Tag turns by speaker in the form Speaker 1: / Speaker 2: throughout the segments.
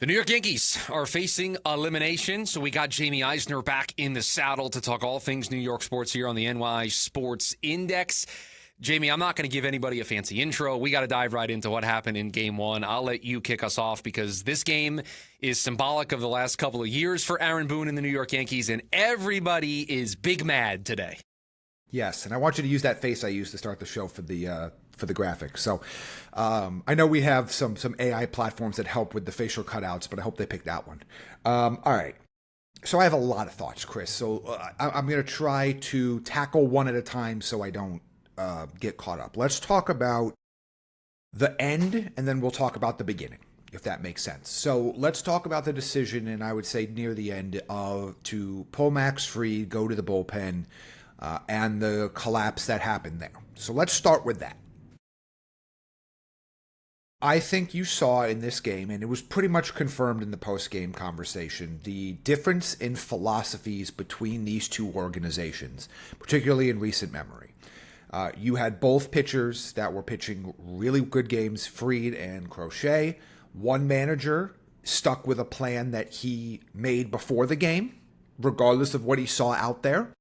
Speaker 1: The New York Yankees are facing elimination, so we got Jaime Eisner back in the saddle to talk all things New York sports here on the NY Sports Index. Jaime, I'm not going to give anybody a fancy intro. We got to dive right into what happened in Game 1. I'll let you kick us off because this game is symbolic of the last couple of years for Aaron Boone and the New York Yankees, and everybody is big mad today.
Speaker 2: Yes, and I want you to use that face I used to start the show for the graphics. So I know we have some AI platforms that help with the facial cutouts, but I hope they pick that one. All right. So I have a lot of thoughts, Chris. So I'm going to try to tackle one at a time so I don't get caught up. Let's talk about the end, and then we'll talk about the beginning, if that makes sense. So let's talk about the decision, and I would say near the end, to pull Max Fried, go to the bullpen, and the collapse that happened there. So let's start with that. I think you saw in this game, and it was pretty much confirmed in the post-game conversation, the difference in philosophies between these two organizations, particularly in recent memory. You had both pitchers that were pitching really good games, Fried and Crochet. One manager stuck with a plan that he made before the game, regardless of what he saw out there.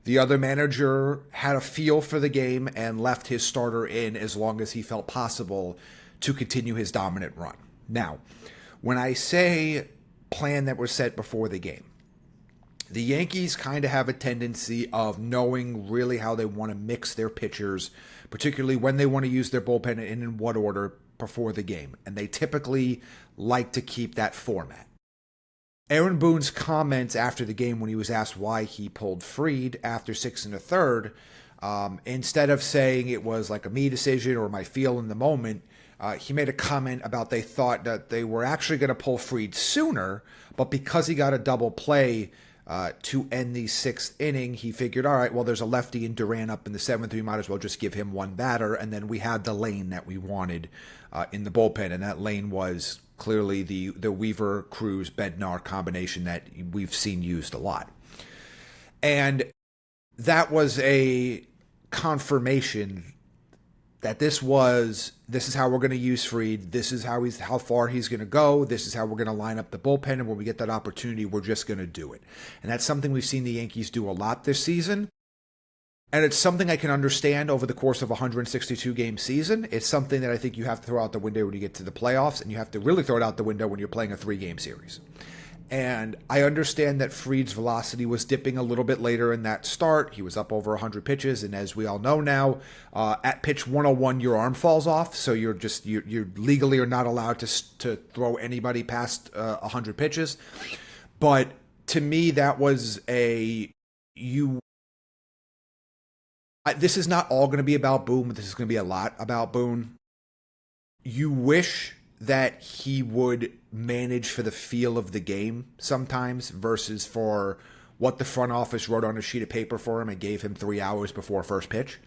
Speaker 2: The other manager had a feel for the game and left his starter in as long as he felt possible to continue his dominant run. Now, when I say plan that was set before the game, the Yankees kind of have a tendency of knowing really how they want to mix their pitchers, particularly when they want to use their bullpen and in what order before the game. And they typically like to keep that format. Aaron Boone's comments after the game when he was asked why he pulled Fried after 6 1/3, instead of saying it was like a me decision or my feel in the moment, he made a comment about they thought that they were actually going to pull Fried sooner, but because he got a double play to end the 6th inning, he figured, all right, well, there's a lefty in Duran up in the 7th, we might as well just give him one batter, and then we had the lane that we wanted in the bullpen, and that lane was clearly the Weaver, Cruz, Bednar combination that we've seen used a lot. And that was a confirmation that this is how we're going to use Fried. This is how far he's going to go. This is how we're going to line up the bullpen. And when we get that opportunity, we're just going to do it. And that's something we've seen the Yankees do a lot this season. And it's something I can understand over the course of a 162-game season. It's something that I think you have to throw out the window when you get to the playoffs, and you have to really throw it out the window when you're playing a 3-game series. And I understand that Fried's velocity was dipping a little bit later in that start. He was up over 100 pitches, and as we all know now, at pitch 101, your arm falls off, so you're legally are not allowed to throw anybody past 100 pitches. But to me, that was this is not all going to be about Boone, but this is going to be a lot about Boone. You wish that he would manage for the feel of the game sometimes versus for what the front office wrote on a sheet of paper for him and gave him 3 hours before first pitch.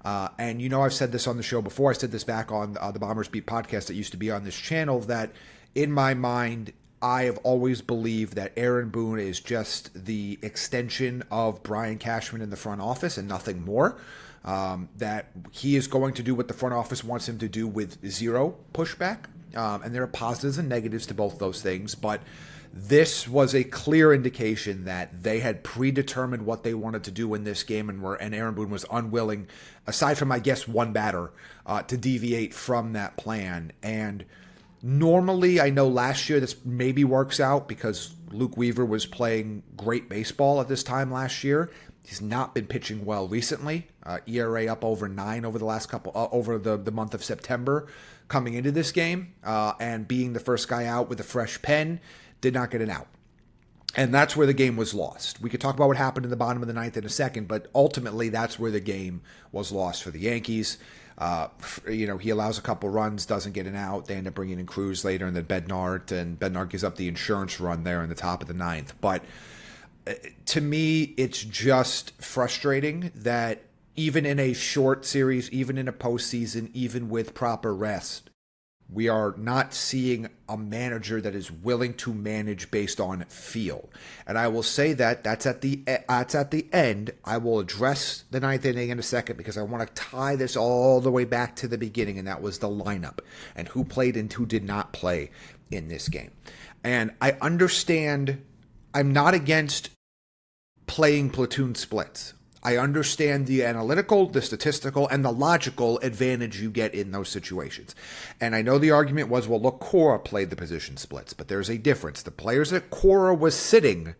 Speaker 2: And I've said this on the show before. I said this back on the Bombers Beat podcast that used to be on this channel, that in my mind, I have always believed that Aaron Boone is just the extension of Brian Cashman in the front office and nothing more. That he is going to do what the front office wants him to do with zero pushback. And there are positives and negatives to both those things, but this was a clear indication that they had predetermined what they wanted to do in this game, and Aaron Boone was unwilling, aside from, I guess, one batter, to deviate from that plan. And normally, I know last year this maybe works out because Luke Weaver was playing great baseball at this time last year. He's not been pitching well recently. ERA up over 9 over the last over the month of September coming into this game, and being the first guy out with a fresh pen, did not get an out. And that's where the game was lost. We could talk about what happened in the bottom of the 9th in a second, but ultimately that's where the game was lost for the Yankees. He allows a couple runs, doesn't get an out. They end up bringing in Cruz later, and then Bednar gives up the insurance run there in the top of the 9th. But to me, it's just frustrating that even in a short series, even in a postseason, even with proper rest, We are not seeing a manager that is willing to manage based on feel. And I will say that's at the end. I will address the ninth inning in a second because I want to tie this all the way back to the beginning, and that was the lineup and who played and who did not play in this game. And I understand, I'm not against playing platoon splits. I understand the analytical, the statistical, and the logical advantage you get in those situations. And I know the argument was, well, look, Cora played the position splits, but there's a difference. The players that Cora was sitting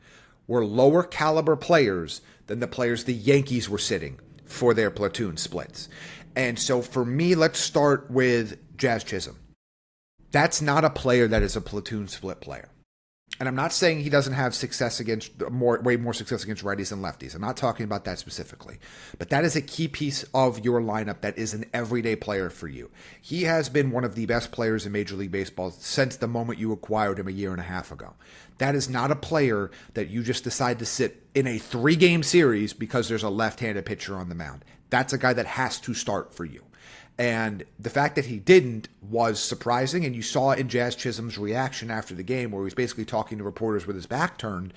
Speaker 2: were lower caliber players than the players the Yankees were sitting for their platoon splits. And so for me, let's start with Jazz Chisholm. That's not a player that is a platoon split player. And I'm not saying he doesn't have success against way more success against righties than lefties. I'm not talking about that specifically. But that is a key piece of your lineup that is an everyday player for you. He has been one of the best players in Major League Baseball since the moment you acquired him a year and a half ago. That is not a player that you just decide to sit in a 3-game series because there's a left-handed pitcher on the mound. That's a guy that has to start for you. And the fact that he didn't was surprising, and you saw in Jazz Chisholm's reaction after the game where he was basically talking to reporters with his back turned,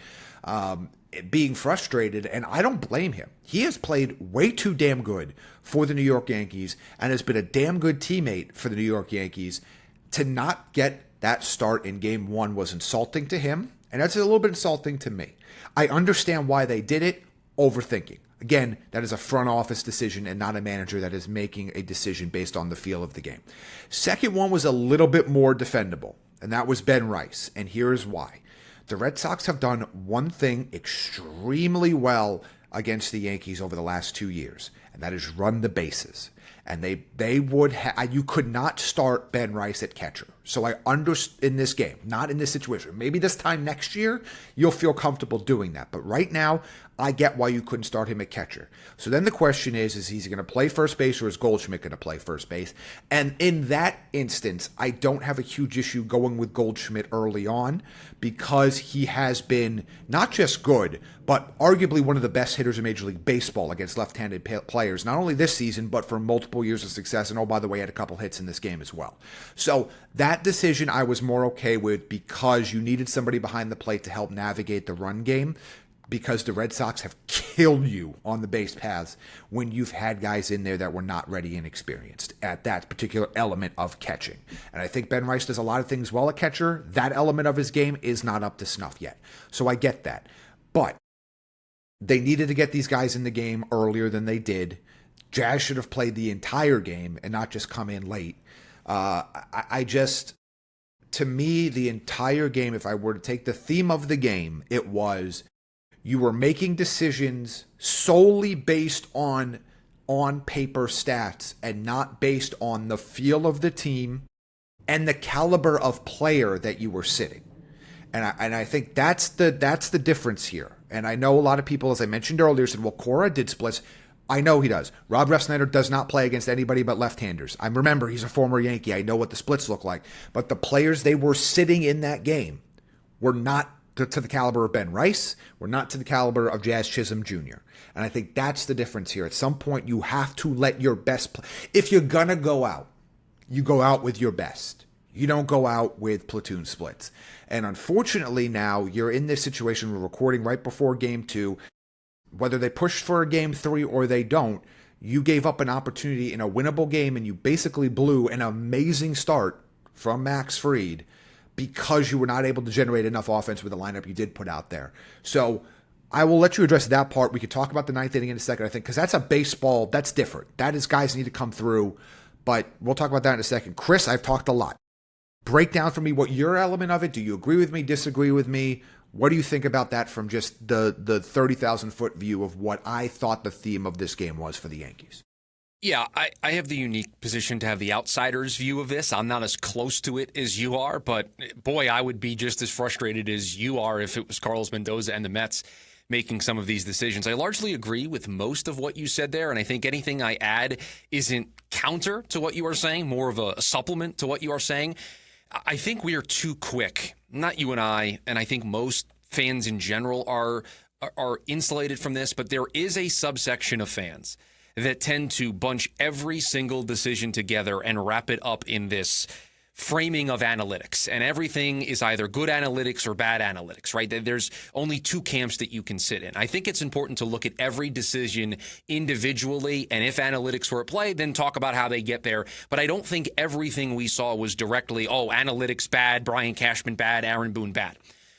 Speaker 2: being frustrated, and I don't blame him. He has played way too damn good for the New York Yankees and has been a damn good teammate for the New York Yankees. To not get that start in Game 1 was insulting to him, and that's a little bit insulting to me. I understand why they did it, overthinking. Again, that is a front office decision and not a manager that is making a decision based on the feel of the game. Second one was a little bit more defendable, and that was Ben Rice, and here's why. The Red Sox have done one thing extremely well against the Yankees over the last 2 years, and that is run the bases. And they would you could not start Ben Rice at catcher. So I understand in this game, not in this situation. Maybe this time next year, you'll feel comfortable doing that. But right now, I get why you couldn't start him at catcher. So then the question is he going to play first base or is Goldschmidt going to play first base? And in that instance, I don't have a huge issue going with Goldschmidt early on because he has been not just good, but arguably one of the best hitters in Major League Baseball against left-handed players, not only this season, but for multiple years of success. And oh, by the way, had a couple hits in this game as well. So that decision I was more okay with because you needed somebody behind the plate to help navigate the run game, because the Red Sox have killed you on the base paths when you've had guys in there that were not ready and experienced at that particular element of catching. And I think Ben Rice does a lot of things well at catcher. That element of his game is not up to snuff yet. So I get that. But they needed to get these guys in the game earlier than they did. Jazz should have played the entire game and not just come in late. To me, the entire game, if I were to take the theme of the game, it was you were making decisions solely based on paper stats and not based on the feel of the team and the caliber of player that you were sitting. And I think that's the difference here. And I know a lot of people, as I mentioned earlier, said, well, Cora did splits. I know he does. Rob Refsnyder does not play against anybody but left-handers. I remember he's a former Yankee. I know what the splits look like. But the players they were sitting in that game were not to the caliber of Ben Rice. Were not to the caliber of Jazz Chisholm Jr. And I think that's the difference here. At some point, you have to let your best play. If you're going to go out, you go out with your best. You don't go out with platoon splits. And unfortunately now, you're in this situation. We're recording right before Game 2. Whether they push for a Game 3 or they don't, you gave up an opportunity in a winnable game and you basically blew an amazing start from Max Fried because you were not able to generate enough offense with the lineup you did put out there. So I will let you address that part. We could talk about the ninth inning in a second, I think, because that's a baseball. That's different. That is guys need to come through. But we'll talk about that in a second. Chris, I've talked a lot. Break down for me what your element of it. Do you agree with me, disagree with me? What do you think about that from just the 30,000-foot view of what I thought the theme of this game was for the Yankees?
Speaker 1: Yeah, I have the unique position to have the outsider's view of this. I'm not as close to it as you are, but boy, I would be just as frustrated as you are if it was Carlos Mendoza and the Mets making some of these decisions. I largely agree with most of what you said there, and I think anything I add isn't counter to what you are saying, more of a supplement to what you are saying. I think we are too quick, not you and I think most fans in general are insulated from this, but there is a subsection of fans that tend to bunch every single decision together and wrap it up in this framing of analytics, and everything is either good analytics or bad analytics, right? There's only two camps that you can sit in. I think it's important to look at every decision individually, and if analytics were at play, then talk about how they get there. But I don't think everything we saw was directly, analytics bad, Brian Cashman bad, Aaron Boone bad.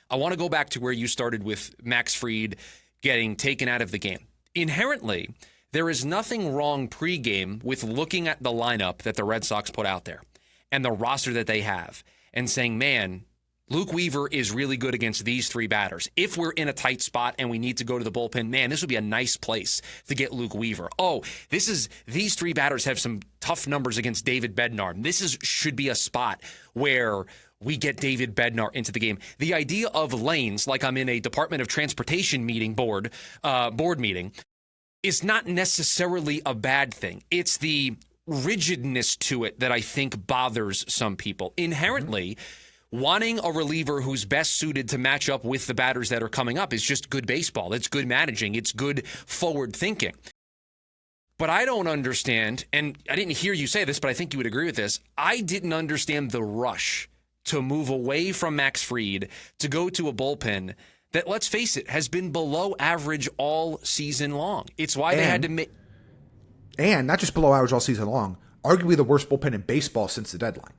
Speaker 1: I want to go back to where you started with Max Fried getting taken out of the game. Inherently, there is nothing wrong pregame with looking at the lineup that the Red Sox put out there and the roster that they have and saying, man, Luke Weaver is really good against these three batters. If we're in a tight spot and we need to go to the bullpen, man, this would be a nice place to get Luke Weaver. These three batters have some tough numbers against David Bednar. Should be a spot where we get David Bednar into the game. The idea of lanes, like I'm in a Department of Transportation board meeting, is not necessarily a bad thing. It's the rigidness to it that I think bothers some people. Inherently, wanting a reliever who's best suited to match up with the batters that are coming up is just good baseball. It's good managing. It's good forward thinking. But I don't understand, and I didn't hear you say this, but I think you would agree with this. I didn't understand the rush to move away from Max Fried to go to a bullpen that, let's face it, has been below average all season long. It's why they had to make...
Speaker 2: And not just below average all season long, arguably the worst bullpen in baseball since the deadline.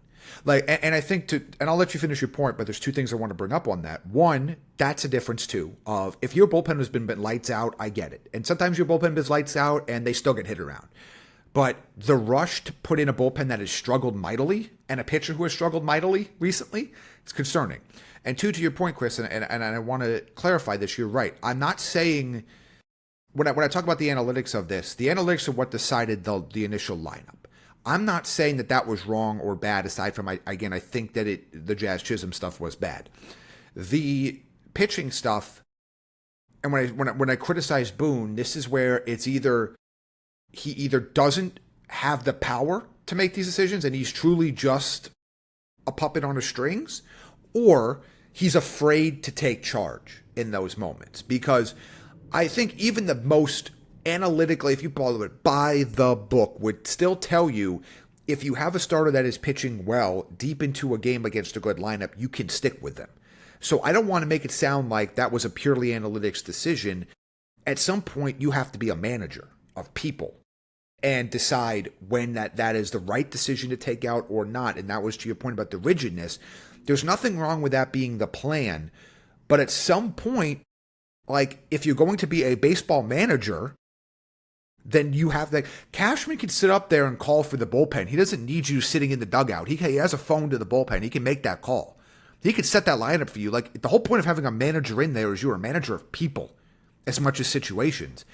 Speaker 2: And I think and I'll let you finish your point, but there's two things I want to bring up on that. One, that's a difference too, of if your bullpen has been lights out, I get it. And sometimes your bullpen is lights out and they still get hit around. But the rush to put in a bullpen that has struggled mightily and a pitcher who has struggled mightily recently, it's concerning. And two, to your point, Chris, and I want to clarify this, you're right. I'm not saying... When I talk about the analytics of this, the analytics are what decided the initial lineup. I'm not saying that was wrong or bad, aside from, I think that the Jazz Chisholm stuff was bad. The pitching stuff, and when I criticize Boone, this is where it's he either doesn't have the power to make these decisions and he's truly just a puppet on the strings, or he's afraid to take charge in those moments. Because I think even the most analytically, if you follow it by the book, would still tell you if you have a starter that is pitching well deep into a game against a good lineup, you can stick with them. So I don't want to make it sound like that was a purely analytics decision. At some point, you have to be a manager of people and decide when that is the right decision to take out or not. And that was to your point about the rigidness. There's nothing wrong with that being the plan. But at some point, like, if you're going to be a baseball manager, then you have that. Cashman can sit up there and call for the bullpen. He doesn't need you sitting in the dugout. He has a phone to the bullpen. He can make that call. He could set that lineup for you. Like, the whole point of having a manager in there is you're a manager of people as much as situations.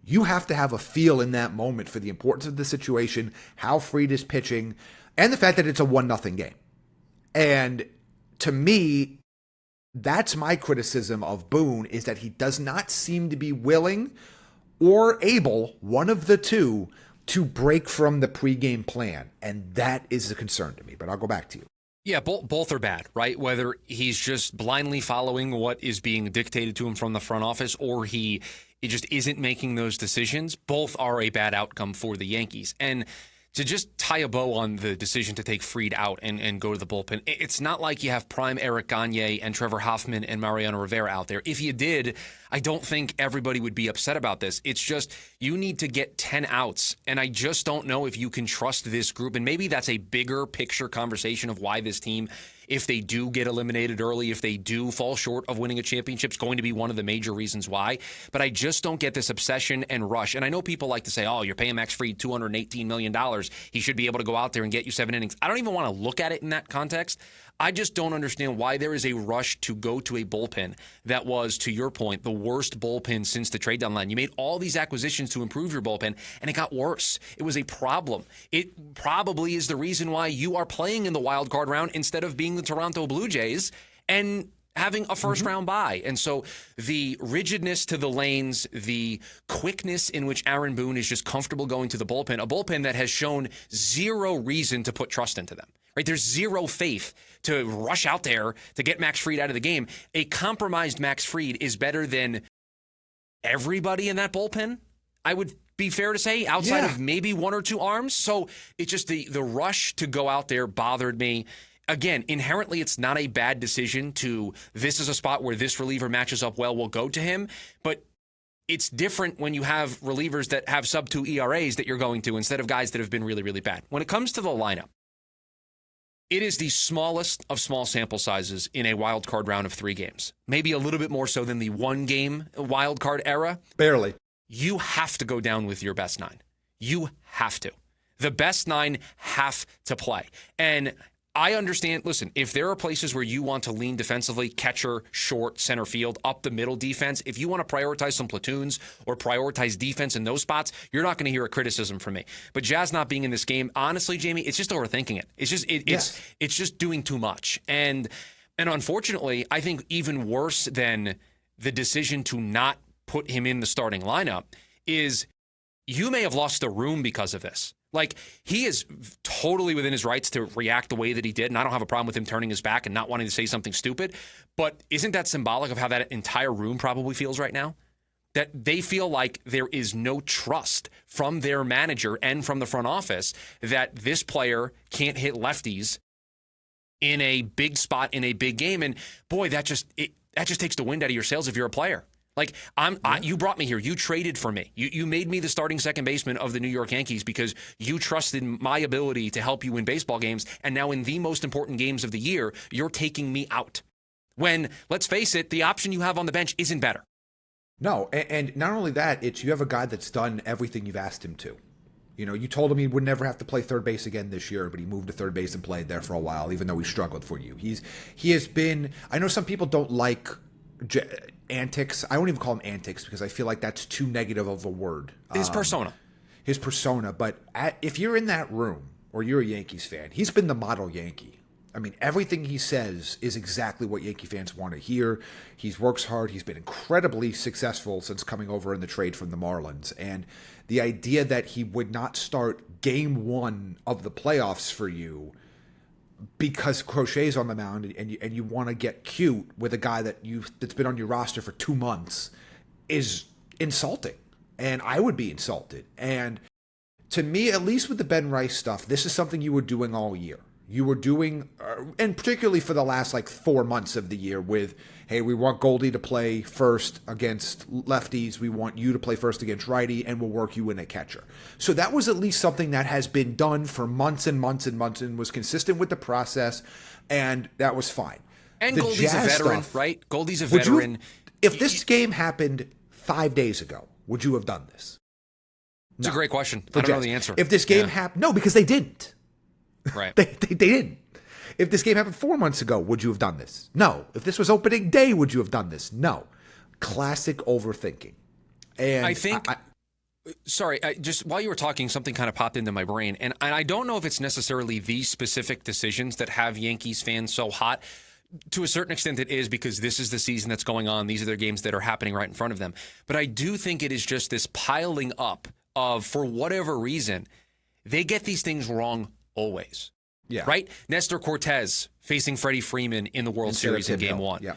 Speaker 2: You have to have a feel in that moment for the importance of the situation, how Fried is pitching, and the fact that it's a 1-0 game. And to me, that's my criticism of Boone, is that he does not seem to be willing or able, one of the two, to break from the pregame plan. And that is a concern to me. But I'll go back to you.
Speaker 1: Yeah, both are bad, right? Whether he's just blindly following what is being dictated to him from the front office or he just isn't making those decisions, both are a bad outcome for the Yankees. And to just tie a bow on the decision to take Fried out and go to the bullpen, it's not like you have prime Eric Gagne and Trevor Hoffman and Mariano Rivera out there. If you did, I don't think everybody would be upset about this. It's just you need to get 10 outs, and I just don't know if you can trust this group. And maybe that's a bigger picture conversation of why this team, if they do get eliminated early, if they do fall short of winning a championship, is going to be one of the major reasons why. But I just don't get this obsession and rush. And I know people like to say, oh, you're paying Max Fried $218 million. He should be able to go out there and get you 7 innings. I don't even want to look at it in that context. I just don't understand why there is a rush to go to a bullpen that was, to your point, the worst bullpen since the trade deadline. You made all these acquisitions to improve your bullpen, and it got worse. It was a problem. It probably is the reason why you are playing in the wild card round instead of being the Toronto Blue Jays and having a first-round bye. And so the rigidness to the lanes, the quickness in which Aaron Boone is just comfortable going to the bullpen, a bullpen that has shown zero reason to put trust into them. Right? There's zero faith to rush out there to get Max Fried out of the game. A compromised Max Fried is better than everybody in that bullpen, I would be fair to say, outside of maybe one or two arms. So it's just the rush to go out there bothered me. again, inherently, it's not a bad decision to, this is a spot where this reliever matches up well, we'll go to him. But it's different when you have relievers that have sub-2 ERAs that you're going to instead of guys that have been really, really bad. When it comes to the lineup, it is the smallest of small sample sizes in a wild card round of 3 games. Maybe a little bit more so than the 1-game wild card era.
Speaker 2: Barely.
Speaker 1: You have to go down with your best 9. You have to. The best 9 have to play. And I understand, listen, if there are places where you want to lean defensively, catcher, short, center field, up the middle defense, if you want to prioritize some platoons or prioritize defense in those spots, you're not going to hear a criticism from me. But Jazz not being in this game, honestly, Jamie, it's just overthinking it. It's just it's just doing too much. And unfortunately, I think even worse than the decision to not put him in the starting lineup is you may have lost the room because of this. Like, he is totally within his rights to react the way that he did, and I don't have a problem with him turning his back and not wanting to say something stupid. But isn't that symbolic of how that entire room probably feels right now? That they feel like there is no trust from their manager and from the front office that this player can't hit lefties in a big spot in a big game. And boy, that just takes the wind out of your sails if you're a player. Like, you brought me here. You traded for me. You made me the starting second baseman of the New York Yankees because you trusted my ability to help you win baseball games. And now in the most important games of the year, you're taking me out. When, let's face it, the option you have on the bench isn't better.
Speaker 2: No, and not only that, it's you have a guy that's done everything you've asked him to. You know, you told him he would never have to play third base again this year, but he moved to third base and played there for a while, even though he struggled for you. He has been, I know some people don't like antics. I won't even call him antics because I feel like that's too negative of a word.
Speaker 1: His persona.
Speaker 2: But if you're in that room or you're a Yankees fan, he's been the model Yankee. I mean, everything he says is exactly what Yankee fans want to hear. He works hard. He's been incredibly successful since coming over in the trade from the Marlins. And the idea that he would not start game 1 of the playoffs for you because Crochet's on the mound and you want to get cute with a guy that's been on your roster for 2 months is insulting. And I would be insulted. And to me, at least with the Ben Rice stuff, this is something you were doing all year. You were doing, and particularly for the last 4 months of the year with, hey, we want Goldie to play first against lefties. We want you to play first against righty, and we'll work you in at catcher. So that was at least something that has been done for months and months and months and was consistent with the process, and that was fine.
Speaker 1: And Goldie's a veteran, right? Goldie's a veteran.
Speaker 2: If this game happened 5 days ago, would you have done this?
Speaker 1: It's a great question. I don't know the answer.
Speaker 2: If this game happened, no, because they didn't.
Speaker 1: Right.
Speaker 2: They didn't. If this game happened 4 months ago, would you have done this? No. If this was opening day, would you have done this? No. Classic overthinking. And
Speaker 1: I think, just while you were talking, something kind of popped into my brain. And I don't know if it's necessarily these specific decisions that have Yankees fans so hot. To a certain extent, it is because this is the season that's going on. These are their games that are happening right in front of them. But I do think it is just this piling up of, for whatever reason, they get these things wrong always.
Speaker 2: Yeah.
Speaker 1: Right? Nestor Cortez facing Freddie Freeman in the World Series in Game 1.
Speaker 2: Yeah.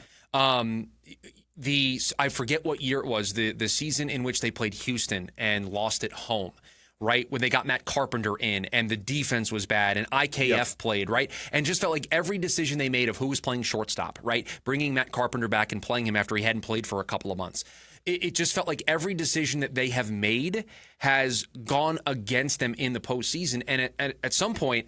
Speaker 1: I forget what year it was, the season in which they played Houston and lost at home, right? When they got Matt Carpenter in and the defense was bad and IKF played, right? And just felt like every decision they made of who was playing shortstop, right? Bringing Matt Carpenter back and playing him after he hadn't played for a couple of months. It just felt like every decision that they have made has gone against them in the postseason. And at some point,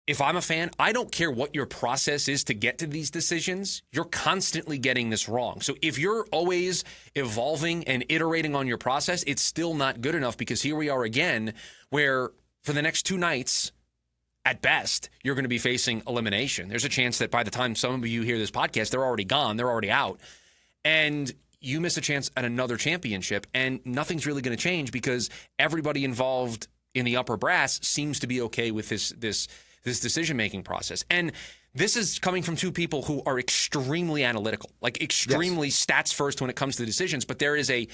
Speaker 1: if I'm a fan, I don't care what your process is to get to these decisions. You're constantly getting this wrong. So if you're always evolving and iterating on your process, it's still not good enough because here we are again, where for the next 2 nights, at best, you're going to be facing elimination. There's a chance that by the time some of you hear this podcast, they're already gone. They're already out. And you miss a chance at another championship, and nothing's really going to change because everybody involved in the upper brass seems to be okay with this decision-making process. And this is coming from 2 people who are extremely analytical, like extremely stats first when it comes to decisions. But there's a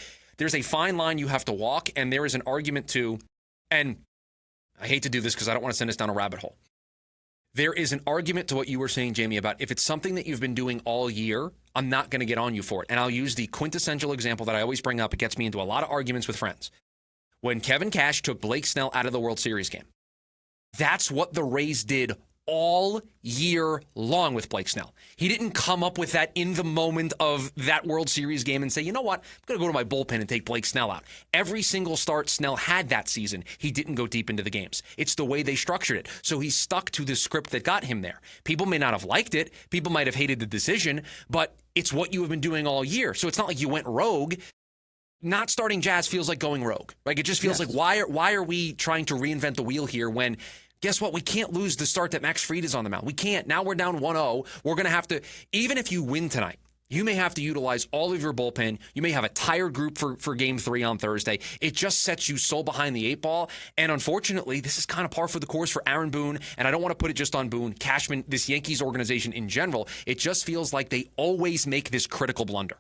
Speaker 1: fine line you have to walk, and there is an argument to, and I hate to do this because I don't want to send us down a rabbit hole. There is an argument to what you were saying, Jamie, about if it's something that you've been doing all year, I'm not going to get on you for it. And I'll use the quintessential example that I always bring up. It gets me into a lot of arguments with friends. When Kevin Cash took Blake Snell out of the World Series game, that's what the Rays did all year long with Blake Snell. He didn't come up with that in the moment of that World Series game and say, you know what, I'm going to go to my bullpen and take Blake Snell out. Every single start Snell had that season, he didn't go deep into the games. It's the way they structured it. So he stuck to the script that got him there. People may not have liked it. People might have hated the decision, but it's what you have been doing all year. So it's not like you went rogue. Not starting Jazz feels like going rogue. Like, it just feels like, why are we trying to reinvent the wheel here when, guess what? We can't lose the start that Max Fried is on the mound. We can't. Now we're down 1-0. We're going to have to, even if you win tonight, you may have to utilize all of your bullpen. You may have a tired group for Game 3 on Thursday. It just sets you so behind the 8 ball. And unfortunately, this is kind of par for the course for Aaron Boone. And I don't want to put it just on Boone. Cashman, this Yankees organization in general, it just feels like they always make this critical blunder.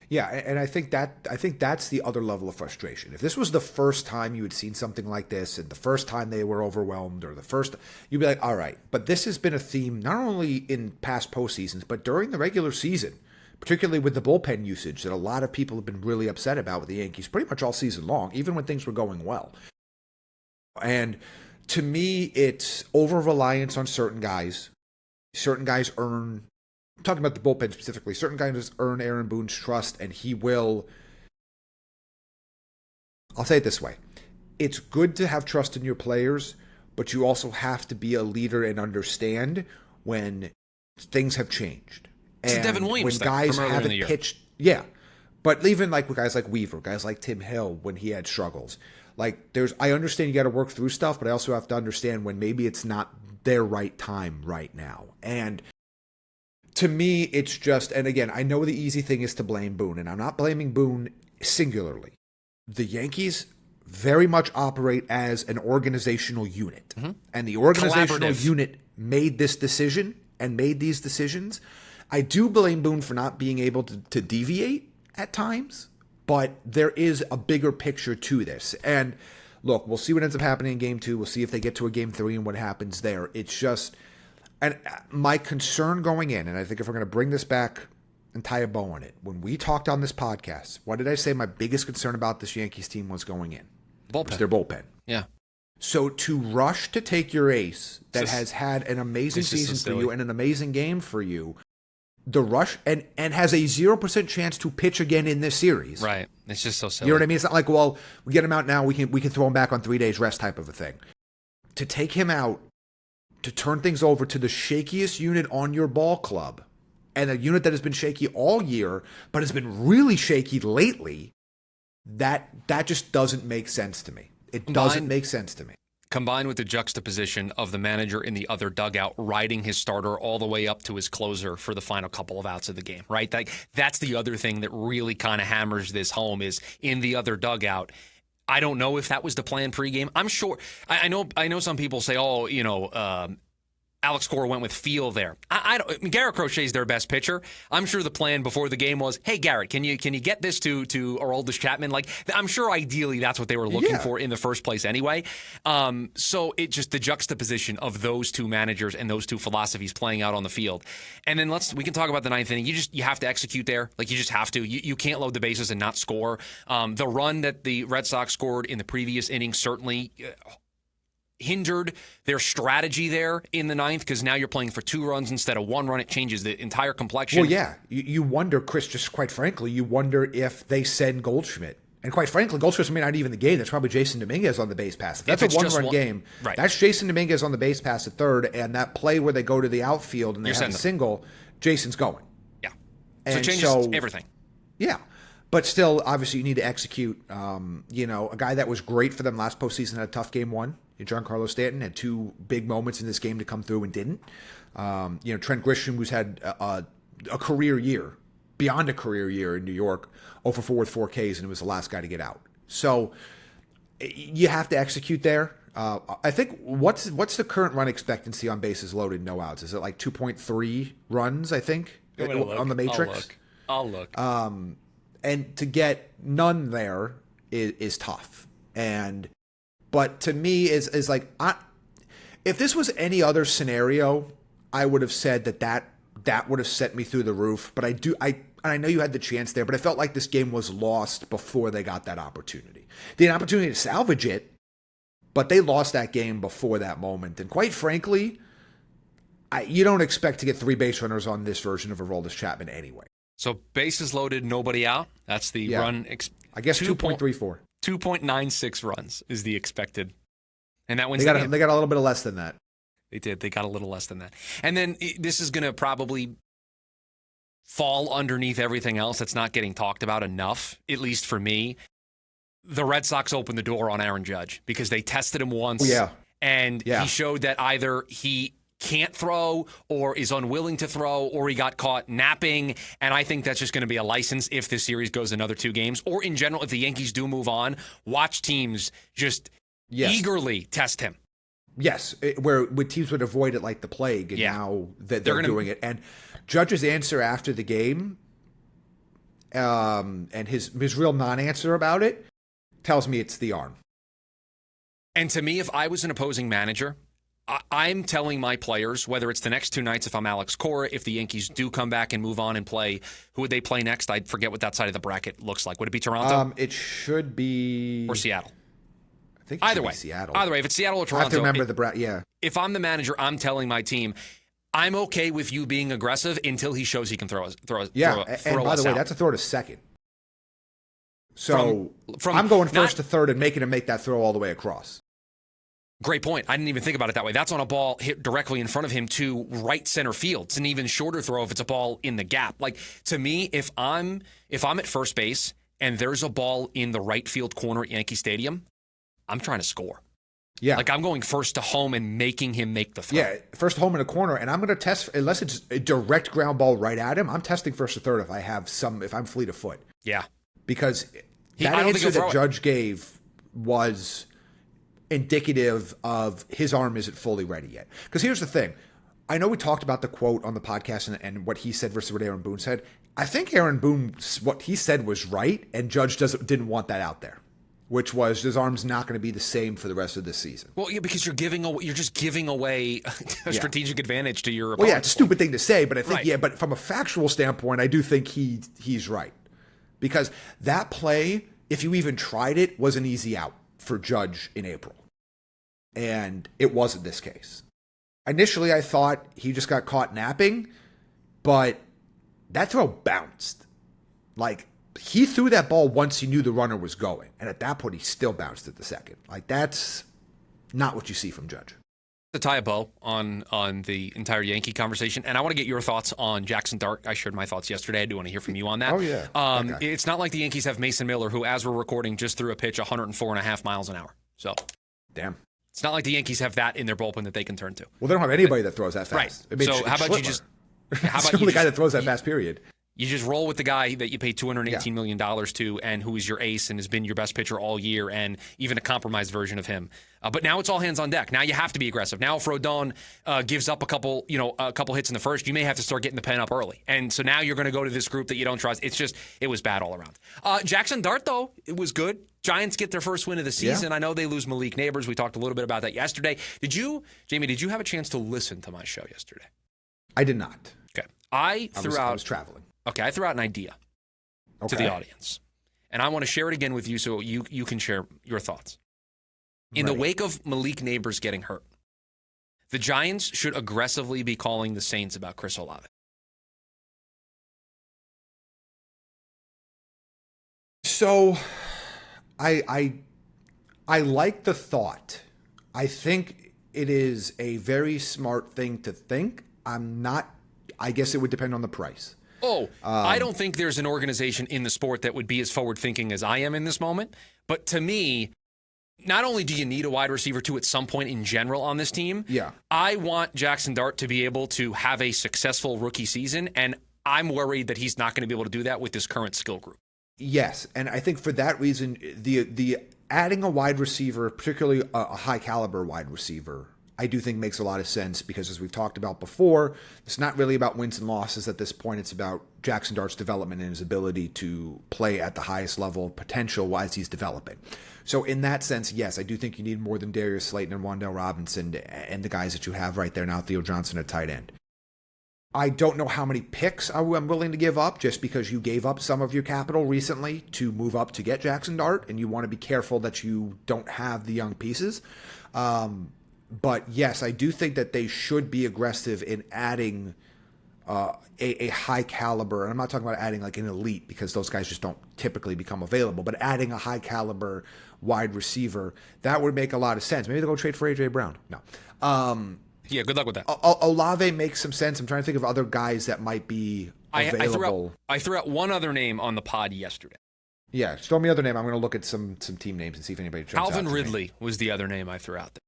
Speaker 2: Yeah, and I think that's the other level of frustration. If this was the first time you had seen something like this, and the first time they were overwhelmed, or the first, you'd be like, all right. But this has been a theme not only in past postseasons, but during the regular season, particularly with the bullpen usage that a lot of people have been really upset about with the Yankees pretty much all season long, even when things were going well. And to me, it's over-reliance on certain guys. Certain guys earn... I'm talking about the bullpen specifically. Certain guys earn Aaron Boone's trust, and he will... I'll say it this way. It's good to have trust in your players, but you also have to be a leader and understand when things have changed.
Speaker 1: It's a Devin Williams
Speaker 2: when guys
Speaker 1: thing from
Speaker 2: haven't
Speaker 1: the year.
Speaker 2: pitched... Yeah. But even like with guys like Weaver, guys like Tim Hill, when he had struggles. Like, I understand you got to work through stuff, but I also have to understand when maybe it's not their right time right now. And... to me, it's just, and again, I know the easy thing is to blame Boone, and I'm not blaming Boone singularly. The Yankees very much operate as an organizational unit, and the organizational unit made this decision and made these decisions. I do blame Boone for not being able to deviate at times, but there is a bigger picture to this. And look, we'll see what ends up happening in Game 2. We'll see if they get to a Game 3 and what happens there. It's just... And my concern going in, and I think if we're going to bring this back and tie a bow on it, when we talked on this podcast, what did I say my biggest concern about this Yankees team was going in?
Speaker 1: Bullpen.
Speaker 2: Was their bullpen.
Speaker 1: Yeah.
Speaker 2: So to rush to take your ace that has had an amazing season for you and an amazing game for you, the rush, and has a 0% chance to pitch again in this series.
Speaker 1: Right. It's just so silly.
Speaker 2: You know what I mean? It's not like, well, we get him out now, we can throw him back on 3 days rest type of a thing. To take him out, to turn things over to the shakiest unit on your ball club, and a unit that has been shaky all year, but has been really shaky lately, that just doesn't make sense to me. It doesn't make sense to me.
Speaker 1: Combined with the juxtaposition of the manager in the other dugout riding his starter all the way up to his closer for the final couple of outs of the game, right? That's the other thing that really kind of hammers this home is in the other dugout. I don't know if that was the plan pregame. I'm sure. I know some people say, oh, Alex Cora went with feel there. I don't. Garrett Crochet's their best pitcher. I'm sure the plan before the game was, hey, Garrett, can you get this to Aroldis Chapman? Like, I'm sure ideally that's what they were looking for in the first place anyway. So it just the juxtaposition of those two managers and those two philosophies playing out on the field. And then we can talk about the ninth inning. You have to execute there. Like, you just have to. You can't load the bases and not score. The run that the Red Sox scored in the previous inning certainly hindered their strategy there in the ninth, because now you're playing for 2 runs instead of 1 run. It changes the entire complexion.
Speaker 2: Well, yeah. You wonder, Chris, just quite frankly, you wonder if they send Goldschmidt. And quite frankly, Goldschmidt may not even the game. That's probably Jason Dominguez on the base pass. If that's a one-run game,
Speaker 1: right.
Speaker 2: That's Jason Dominguez on the base pass at third, and that play where they go to the outfield and they have a single, Jason's going.
Speaker 1: Yeah.
Speaker 2: And
Speaker 1: so it changes everything.
Speaker 2: Yeah. But still, obviously, you need to execute. A guy that was great for them last postseason had a tough game 1. Giancarlo Stanton had 2 big moments in this game to come through and didn't. Trent Grisham, who's had a career year, beyond a career year in New York, 0 for 4 with 4 Ks, and it was the last guy to get out. So you have to execute there. I think what's the current run expectancy on bases loaded, no outs? Is it like 2.3 runs, I think, on the Matrix?
Speaker 1: I'll look.
Speaker 2: And to get none there is tough. But to me, is like, if this was any other scenario, I would have said that would have sent me through the roof. But I know you had the chance there, but I felt like this game was lost before they got that opportunity. They had an opportunity to salvage it, but they lost that game before that moment. And quite frankly, You don't expect to get 3 base runners on this version of Aroldis Chapman anyway.
Speaker 1: So bases loaded, nobody out. That's the run.
Speaker 2: I guess 2.34.
Speaker 1: 2.96 runs is the expected. And that wins
Speaker 2: they got a little bit less than that.
Speaker 1: They did. They got a little less than that. And then this is going to probably fall underneath everything else that's not getting talked about enough, at least for me. The Red Sox opened the door on Aaron Judge because they tested him once. And he showed that either he can't throw or is unwilling to throw or he got caught napping. And I think that's just going to be a license if this series goes another 2 games. Or in general, if the Yankees do move on, watch teams just eagerly test him.
Speaker 2: Yes, where teams would avoid it like the plague, and now that they're doing it. And Judge's answer after the game, and his real non-answer about it, tells me it's the arm.
Speaker 1: And to me, if I was an opposing manager, I'm telling my players, whether it's the next 2 nights, if I'm Alex Cora, if the Yankees do come back and move on and play, who would they play next? I forget what that side of the bracket looks like. Would it be Toronto?
Speaker 2: It should be...
Speaker 1: Or Seattle?
Speaker 2: I think
Speaker 1: either way,
Speaker 2: Seattle.
Speaker 1: Either way, if it's Seattle or Toronto,
Speaker 2: I have to remember the bracket.
Speaker 1: If I'm the manager, I'm telling my team, I'm okay with you being aggressive until he shows he can throw.
Speaker 2: And by the way, that's a throw to second. So I'm going first to third and making him make that throw all the way across.
Speaker 1: Great point. I didn't even think about it that way. That's on a ball hit directly in front of him to right center field. It's an even shorter throw if it's a ball in the gap. Like, to me, if I'm at first base and there's a ball in the right field corner at Yankee Stadium, I'm trying to score.
Speaker 2: Yeah.
Speaker 1: Like, I'm going first to home and making him make the throw.
Speaker 2: Yeah, first to home in a corner, and I'm going to test, unless it's a direct ground ball right at him, I'm testing first to third if I'm fleet of foot.
Speaker 1: Yeah.
Speaker 2: Because that answer that Judge gave was indicative of his arm isn't fully ready yet. Because here's the thing. I know we talked about the quote on the podcast and what he said versus what Aaron Boone said. I think Aaron Boone, what he said was right, and Judge didn't want that out there, which was his arm's not going to be the same for the rest of this season.
Speaker 1: Well, yeah, because you're just giving away a strategic advantage to your opponent.
Speaker 2: Well, yeah, it's a stupid thing to say, but I think, but from a factual standpoint, I do think he's right. Because that play, if you even tried it, was an easy out for Judge in April. And it wasn't this case. Initially, I thought he just got caught napping, but that throw bounced. Like, he threw that ball once he knew the runner was going. And at that point, he still bounced at the second. Like, that's not what you see from Judge.
Speaker 1: To tie a bow on the entire Yankee conversation, and I want to get your thoughts on Jaxson Dart. I shared my thoughts yesterday. I do want to hear from you on that.
Speaker 2: Oh, yeah.
Speaker 1: It's not like the Yankees have Mason Miller, who, as we're recording, just threw a pitch 104.5 miles an hour. So,
Speaker 2: damn.
Speaker 1: It's not like the Yankees have that in their bullpen that they can turn to.
Speaker 2: Well, they don't have anybody that throws that fast.
Speaker 1: Right. So how about you just...
Speaker 2: How about the guy that throws that fast, period.
Speaker 1: You just roll with the guy that you paid $218 million to and who is your ace and has been your best pitcher all year and even a compromised version of him. But now it's all hands on deck. Now you have to be aggressive. Now if Rodon gives up a couple hits in the first, you may have to start getting the pen up early. And so now you're going to go to this group that you don't trust. It was bad all around. Jaxson Dart, though, it was good. Giants get their first win of the season. I know they lose Malik Neighbors. We talked a little bit about that yesterday. Jamie, did you have a chance to listen to my show yesterday?
Speaker 2: I did not.
Speaker 1: Okay. I was
Speaker 2: traveling.
Speaker 1: Okay, I threw out an idea to the audience. And I want to share it again with you so you can share your thoughts. In the wake of Malik Neighbors getting hurt, the Giants should aggressively be calling the Saints about Chris Olave.
Speaker 2: So I like the thought. I think it is a very smart thing to think. I guess it would depend on the price.
Speaker 1: I don't think there's an organization in the sport that would be as forward-thinking as I am in this moment. But to me, not only do you need a wide receiver at some point in general on this team, I want Jaxson Dart to be able to have a successful rookie season, and I'm worried that he's not going to be able to do that with this current skill group.
Speaker 2: Yes, and I think for that reason, the adding a wide receiver, particularly a high-caliber wide receiver, I do think makes a lot of sense because, as we've talked about before, it's not really about wins and losses at this point. It's about Jaxson Dart's development and his ability to play at the highest level of potential as he's developing. So in that sense, yes, I do think you need more than Darius Slayton and Wan'Dale Robinson and the guys that you have right there now, Theo Johnson at tight end. I don't know how many picks I'm willing to give up just because you gave up some of your capital recently to move up to get Jaxson Dart, and you want to be careful that you don't have the young pieces. But yes, I do think that they should be aggressive in adding a high caliber. And I'm not talking about adding like an elite because those guys just don't typically become available. But adding a high caliber wide receiver, that would make a lot of sense. Maybe they'll go trade for A.J. Brown. No.
Speaker 1: Yeah, good luck with that.
Speaker 2: Olave makes some sense. I'm trying to think of other guys that might be available.
Speaker 1: I threw out one other name on the pod yesterday.
Speaker 2: Yeah, throw me other name. I'm going to look at some team names and see if anybody jumps out.
Speaker 1: Calvin Ridley was the other name I threw out there.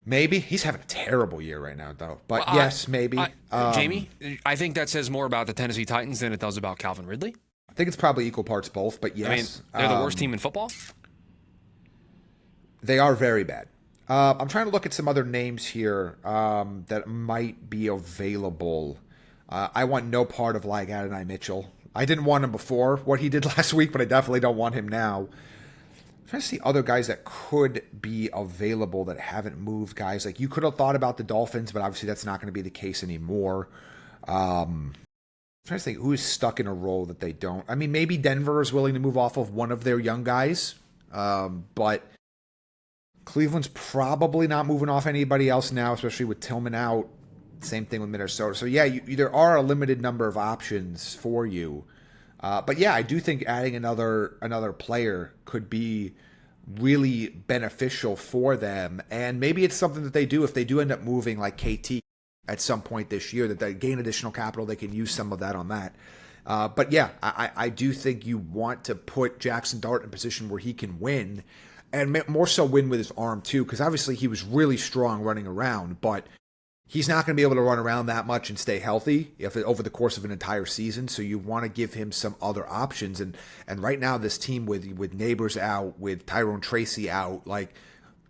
Speaker 2: Maybe. He's having a terrible year right now, though. But yes, maybe.
Speaker 1: Jamie, I think that says more about the Tennessee Titans than it does about Calvin Ridley.
Speaker 2: I think it's probably equal parts both, but yes.
Speaker 1: I mean, they're the worst team in football?
Speaker 2: They are very bad. I'm trying to look at some other names here that might be available. I want no part of like Adonai Mitchell. I didn't want him before what he did last week, but I definitely don't want him now. I'm trying to see other guys that could be available that haven't moved. Guys like you could have thought about the Dolphins, but obviously that's not going to be the case anymore. I'm trying to think who is stuck in a role that they don't. I mean, maybe Denver is willing to move off of one of their young guys, but Cleveland's probably not moving off anybody else now, especially with Tillman out. Same thing with Minnesota. So, yeah, there are a limited number of options for you. But, yeah, I do think adding another player could be really beneficial for them. And maybe it's something that they do if they do end up moving like KT at some point this year, that they gain additional capital. They can use some of that on that. But, yeah, I do think you want to put Jaxson Dart in a position where he can win, and more so win with his arm, too, because obviously he was really strong running around, but he's not going to be able to run around that much and stay healthy over the course of an entire season, so you want to give him some other options. And right now, this team with Neighbors out, with Tyrone Tracy out, like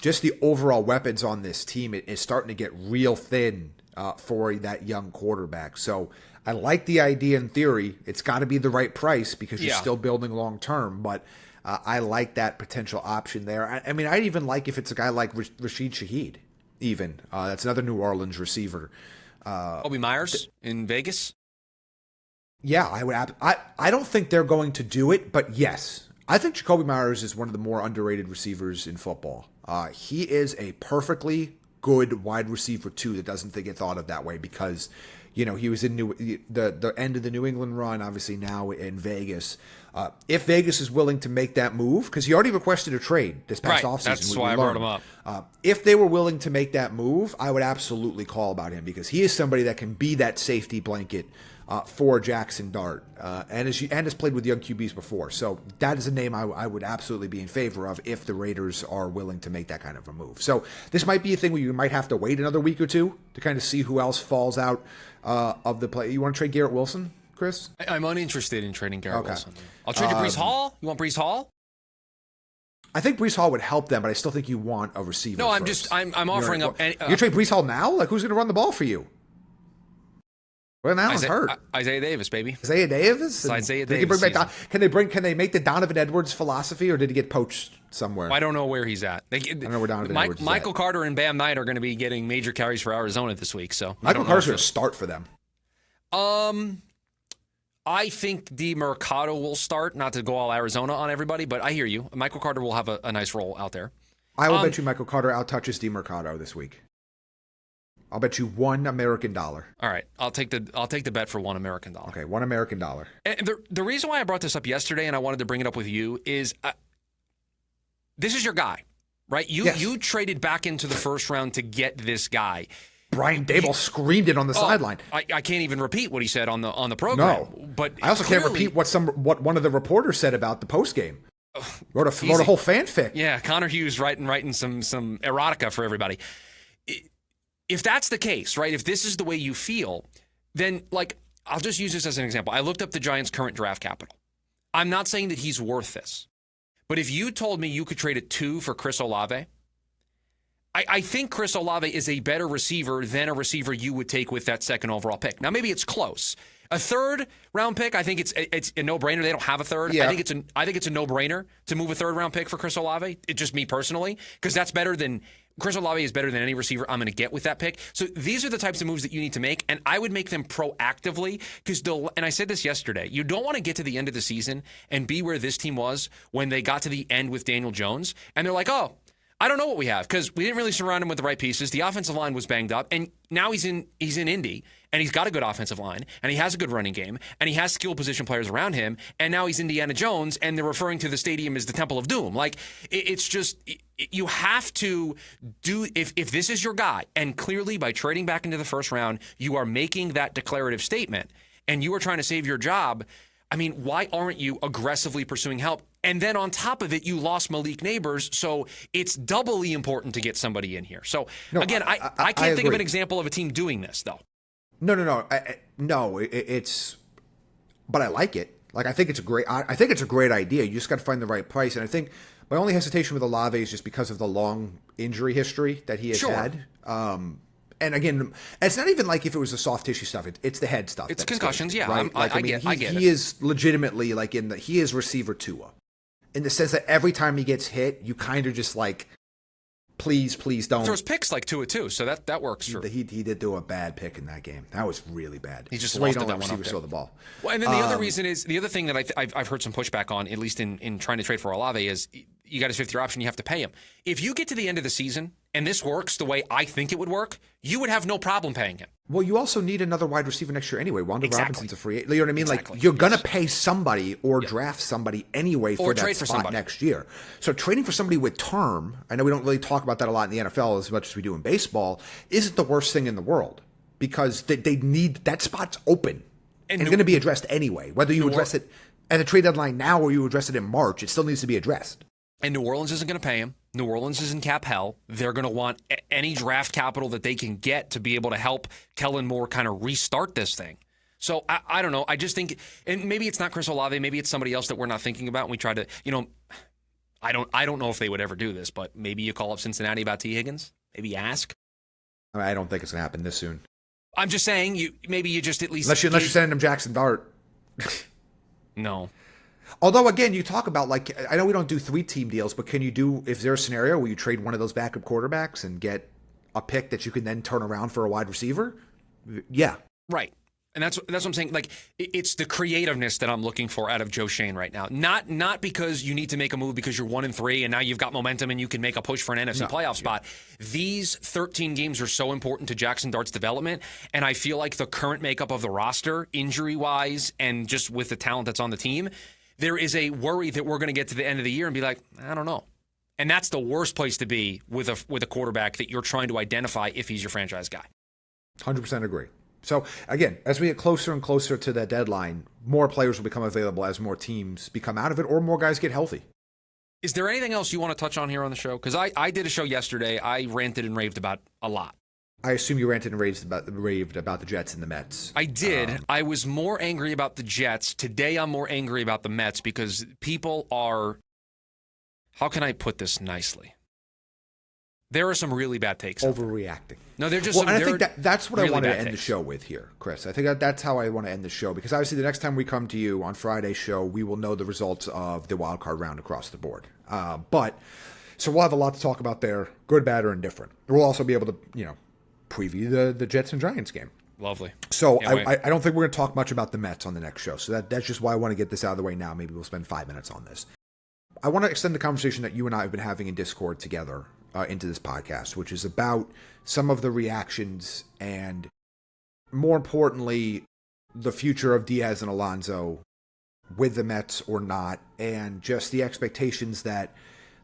Speaker 2: just the overall weapons on this team is starting to get real thin for that young quarterback. So I like the idea in theory. It's got to be the right price because you're still building long term, but I like that potential option there. I mean, I'd even like if it's a guy like Rashid Shaheed, even. That's another New Orleans receiver.
Speaker 1: Kobe Myers in Vegas?
Speaker 2: Yeah, I would. I don't think they're going to do it, but yes. I think Jacoby Myers is one of the more underrated receivers in football. He is a perfectly good wide receiver, too, that doesn't get thought of that way because, he was in the end of the New England run, obviously now in Vegas. If Vegas is willing to make that move, because he already requested a trade this past offseason.
Speaker 1: That's why I brought him up.
Speaker 2: If they were willing to make that move, I would absolutely call about him because he is somebody that can be that safety blanket for Jaxson Dart and has played with young QBs before. So that is a name I would absolutely be in favor of if the Raiders are willing to make that kind of a move. So this might be a thing where you might have to wait another week or two to kind of see who else falls out of the play. You want to trade Garrett Wilson, Chris?
Speaker 1: I'm uninterested in trading Garrett Wilson. I'll trade you Breece Hall. You want Breece Hall?
Speaker 2: I think Breece Hall would help them, but I still think you want a receiver.
Speaker 1: No,
Speaker 2: first.
Speaker 1: I'm offering up.
Speaker 2: You trade Breece Hall now? Like, who's going to run the ball for you? Well, now he's hurt.
Speaker 1: Isaiah Davis, baby.
Speaker 2: Isaiah Davis?
Speaker 1: Isaiah Davis.
Speaker 2: Can they make the Donovan Edwards philosophy, or did he get poached somewhere?
Speaker 1: Well, I don't know where he's at. I
Speaker 2: don't know where Donovan Edwards is
Speaker 1: Michael
Speaker 2: at.
Speaker 1: Carter and Bam Knight are going to be getting major carries for Arizona this week. So
Speaker 2: Michael Carter's going to start for them.
Speaker 1: I think DeMercado will start, not to go all Arizona on everybody, but I hear you. Michael Carter will have a nice role out there.
Speaker 2: I will bet you Michael Carter outtouches DeMercado this week. I'll bet you $1 American. All
Speaker 1: right, I'll take the bet for $1 American.
Speaker 2: Okay, $1 American.
Speaker 1: And the reason why I brought this up yesterday, and I wanted to bring it up with you, is this is your guy, right? You traded back into the first round to get this guy.
Speaker 2: Brian Daboll screamed it on the sideline.
Speaker 1: I can't even repeat what he said on the program.
Speaker 2: No,
Speaker 1: but
Speaker 2: I also can't repeat what one of the reporters said about the post game. Wrote a whole fanfic.
Speaker 1: Yeah, Connor Hughes writing some erotica for everybody. If that's the case, right? If this is the way you feel, then I'll just use this as an example. I looked up the Giants' current draft capital. I'm not saying that he's worth this, but if you told me you could trade a 2 for Chris Olave, I think Chris Olave is a better receiver than a receiver you would take with that second overall pick. Now, maybe it's close. A third round pick, I think it's a no-brainer. They don't have a third. Yeah. I think it's a no-brainer to move a third round pick for Chris Olave. It's just me personally, because that's better than Chris Olave is better than any receiver I'm going to get with that pick. So these are the types of moves that you need to make, and I would make them proactively because and I said this yesterday, you don't want to get to the end of the season and be where this team was when they got to the end with Daniel Jones, and they're like, oh, I don't know what we have because we didn't really surround him with the right pieces. The offensive line was banged up, and now he's in Indy, and he's got a good offensive line, and he has a good running game, and he has skill position players around him, and now he's Indiana Jones, and they're referring to the stadium as the Temple of Doom. Like, it's just, you have to do, if this is your guy, and clearly by trading back into the first round, you are making that declarative statement, and you are trying to save your job. I mean, why aren't you aggressively pursuing help? And then on top of it, you lost Malik Neighbors, so it's doubly important to get somebody in here. So, again, I can't think of an example of a team doing this, though.
Speaker 2: No. It's, but I like it. Like, I think it's a great idea. You just got to find the right price. And I think my only hesitation with Olave is just because of the long injury history that he has had. And again, it's not even like if it was the soft tissue stuff. It's the head stuff.
Speaker 1: It's concussions, yeah.
Speaker 2: Right?
Speaker 1: I get it.
Speaker 2: He is legitimately like he is receiver Tua. In the sense that every time he gets hit, you kind of just like, please don't.
Speaker 1: Throws picks like Tua too, so that works.
Speaker 2: He did do a bad pick in that game. That was really bad.
Speaker 1: He just lofted that one up
Speaker 2: there. The ball.
Speaker 1: Well, and then the other reason is, the other thing that I've heard some pushback on, at least in trying to trade for Olave, is you got his fifth-year option, you have to pay him. If you get to the end of the season and this works the way I think it would work, you would have no problem paying him.
Speaker 2: Well, you also need another wide receiver next year anyway. Wanda Robinson's a free agent. You know what I mean?
Speaker 1: Exactly.
Speaker 2: Like, you're going to pay somebody or draft somebody anyway for that spot next year. So trading for somebody with term, I know we don't really talk about that a lot in the NFL as much as we do in baseball, isn't the worst thing in the world because they need that spot's open and it's going to be addressed anyway. Whether you address it at the trade deadline now or you address it in March, it still needs to be addressed.
Speaker 1: And New Orleans isn't going to pay him. New Orleans is in cap hell. They're going to want any draft capital that they can get to be able to help Kellen Moore kind of restart this thing. So I don't know. I just think, and maybe it's not Chris Olave, maybe it's somebody else that we're not thinking about. And we try to, I don't know if they would ever do this, but maybe you call up Cincinnati about T. Higgins. Maybe you ask.
Speaker 2: I don't think it's going to happen this soon.
Speaker 1: I'm just saying, maybe you just at least
Speaker 2: unless you're sending him Jaxson Dart.
Speaker 1: No.
Speaker 2: Although, again, you talk about, like, I know we don't do 3-team deals, but can you do, if there's a scenario where you trade one of those backup quarterbacks and get a pick that you can then turn around for a wide receiver? Yeah.
Speaker 1: Right. And that's what I'm saying. Like, it's the creativeness that I'm looking for out of Joe Schoen right now. Not because you need to make a move because you're 1-3 and now you've got momentum and you can make a push for an NFC playoff spot. These 13 games are so important to Jaxson Dart's development, and I feel like the current makeup of the roster, injury-wise and just with the talent that's on the team, there is a worry that we're going to get to the end of the year and be like, I don't know. And that's the worst place to be with a quarterback that you're trying to identify if he's your franchise guy.
Speaker 2: 100% agree. So, again, as we get closer and closer to that deadline, more players will become available as more teams become out of it or more guys get healthy.
Speaker 1: Is there anything else you want to touch on here on the show? Because I did a show yesterday. I ranted and raved about a lot.
Speaker 2: I assume you ranted and raved about the Jets and the Mets.
Speaker 1: I did. I was more angry about the Jets. Today I'm more angry about the Mets because people are, how can I put this nicely? There are some really bad takes.
Speaker 2: Overreacting.
Speaker 1: No, they're just.
Speaker 2: Well, and I think that's what
Speaker 1: really
Speaker 2: I wanted to end
Speaker 1: takes.
Speaker 2: the show with here, Chris. I think that's how I want to end the show because obviously the next time we come to you on Friday's show, we will know the results of the wild card round across the board. So we'll have a lot to talk about there, good, bad, or indifferent. We'll also be able to, preview the Jets and Giants game.
Speaker 1: Lovely.
Speaker 2: So I don't think we're going to talk much about the Mets on the next show. So that's just why I want to get this out of the way now. Maybe we'll spend 5 minutes on this. I want to extend the conversation that you and I have been having in Discord together into this podcast, which is about some of the reactions and, more importantly, the future of Diaz and Alonso with the Mets or not, and just the expectations that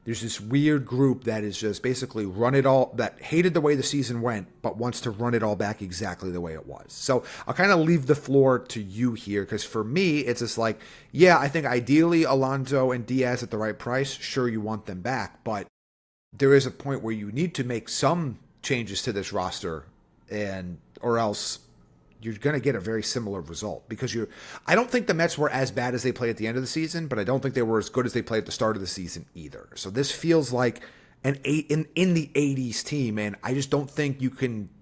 Speaker 2: there's this weird group that is just basically that hated the way the season went, but wants to run it all back exactly the way it was. So I'll kind of leave the floor to you here, because for me, it's just like, yeah, I think ideally Alonso and Diaz at the right price, sure, you want them back, but there is a point where you need to make some changes to this roster, or else you're going to get a very similar result. Because I don't think the Mets were as bad as they played at the end of the season, but I don't think they were as good as they played at the start of the season either. So this feels like an in the 80s team, and I just don't think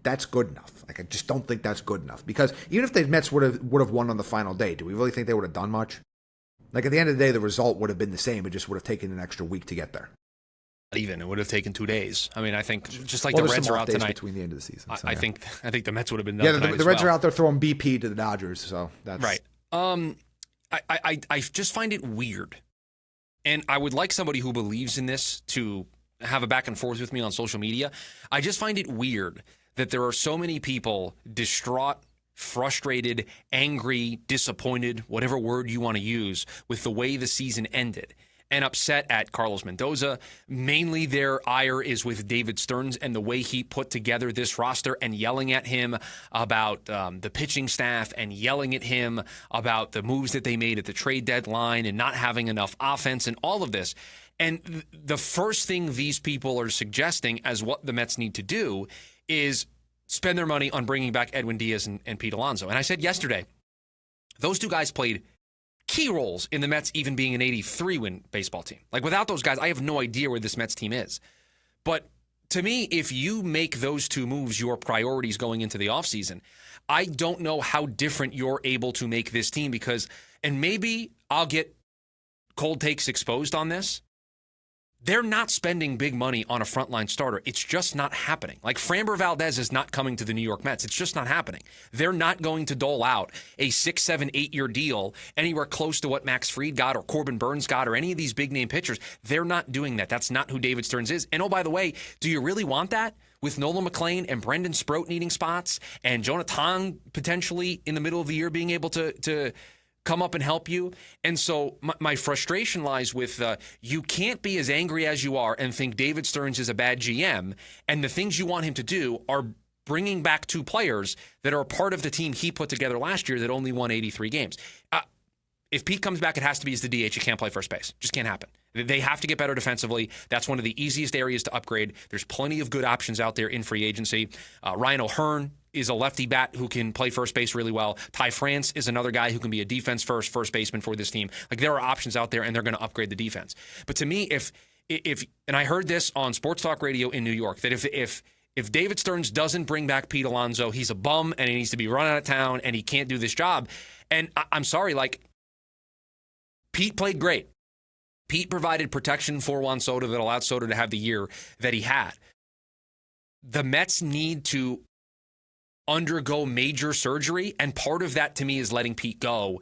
Speaker 2: that's good enough. Like, I just don't think that's good enough. Because even if the Mets would have won on the final day, do we really think they would have done much? Like, at the end of the day, the result would have been the same. It just would have taken an extra week to get there.
Speaker 1: Even it would have taken 2 days. I mean, I think just like the Reds are out tonight
Speaker 2: between the end of the season. So,
Speaker 1: I think the Mets would have been done.
Speaker 2: Yeah, the Reds are out there throwing BP to the Dodgers. So that's
Speaker 1: right. I just find it weird, and I would like somebody who believes in this to have a back and forth with me on social media. I just find it weird that there are so many people distraught, frustrated, angry, disappointed, whatever word you want to use, with the way the season ended, and upset at Carlos Mendoza. Mainly their ire is with David Stearns and the way he put together this roster, and yelling at him about the pitching staff, and yelling at him about the moves that they made at the trade deadline and not having enough offense and all of this. And the first thing these people are suggesting as what the Mets need to do is spend their money on bringing back Edwin Diaz and Pete Alonso. And I said yesterday, those two guys played key roles in the Mets even being an 83-win baseball team. Like, without those guys, I have no idea where this Mets team is. But to me, if you make those two moves your priorities going into the offseason, I don't know how different you're able to make this team because, and maybe I'll get cold takes exposed on this, they're not spending big money on a frontline starter. It's just not happening. Like, Framber Valdez is not coming to the New York Mets. It's just not happening. They're not going to dole out a 6, 7, 8-year deal anywhere close to what Max Fried got or Corbin Burns got or any of these big-name pitchers. They're not doing that. That's not who David Stearns is. And, oh, by the way, do you really want that? With Nolan McLean and Brendan Sproat needing spots and Jonathan potentially in the middle of the year being able to come up and help you. And so my frustration lies with you can't be as angry as you are and think David Stearns is a bad GM, and the things you want him to do are bringing back two players that are a part of the team he put together last year that only won 83 games. If Pete comes back, it has to be as the DH. You can't play first base. Just can't happen. They have to get better defensively. That's one of the easiest areas to upgrade. There's plenty of good options out there in free agency. Ryan O'Hearn is a lefty bat who can play first base really well. Ty France is another guy who can be a defense first baseman for this team. Like, there are options out there, and they're going to upgrade the defense. But to me, if and I heard this on Sports Talk Radio in New York, that if David Stearns doesn't bring back Pete Alonso, he's a bum and he needs to be run out of town and he can't do this job. And I'm sorry, like, Pete played great. Pete provided protection for Juan Soto that allowed Soto to have the year that he had. The Mets need to undergo major surgery, and part of that to me is letting Pete go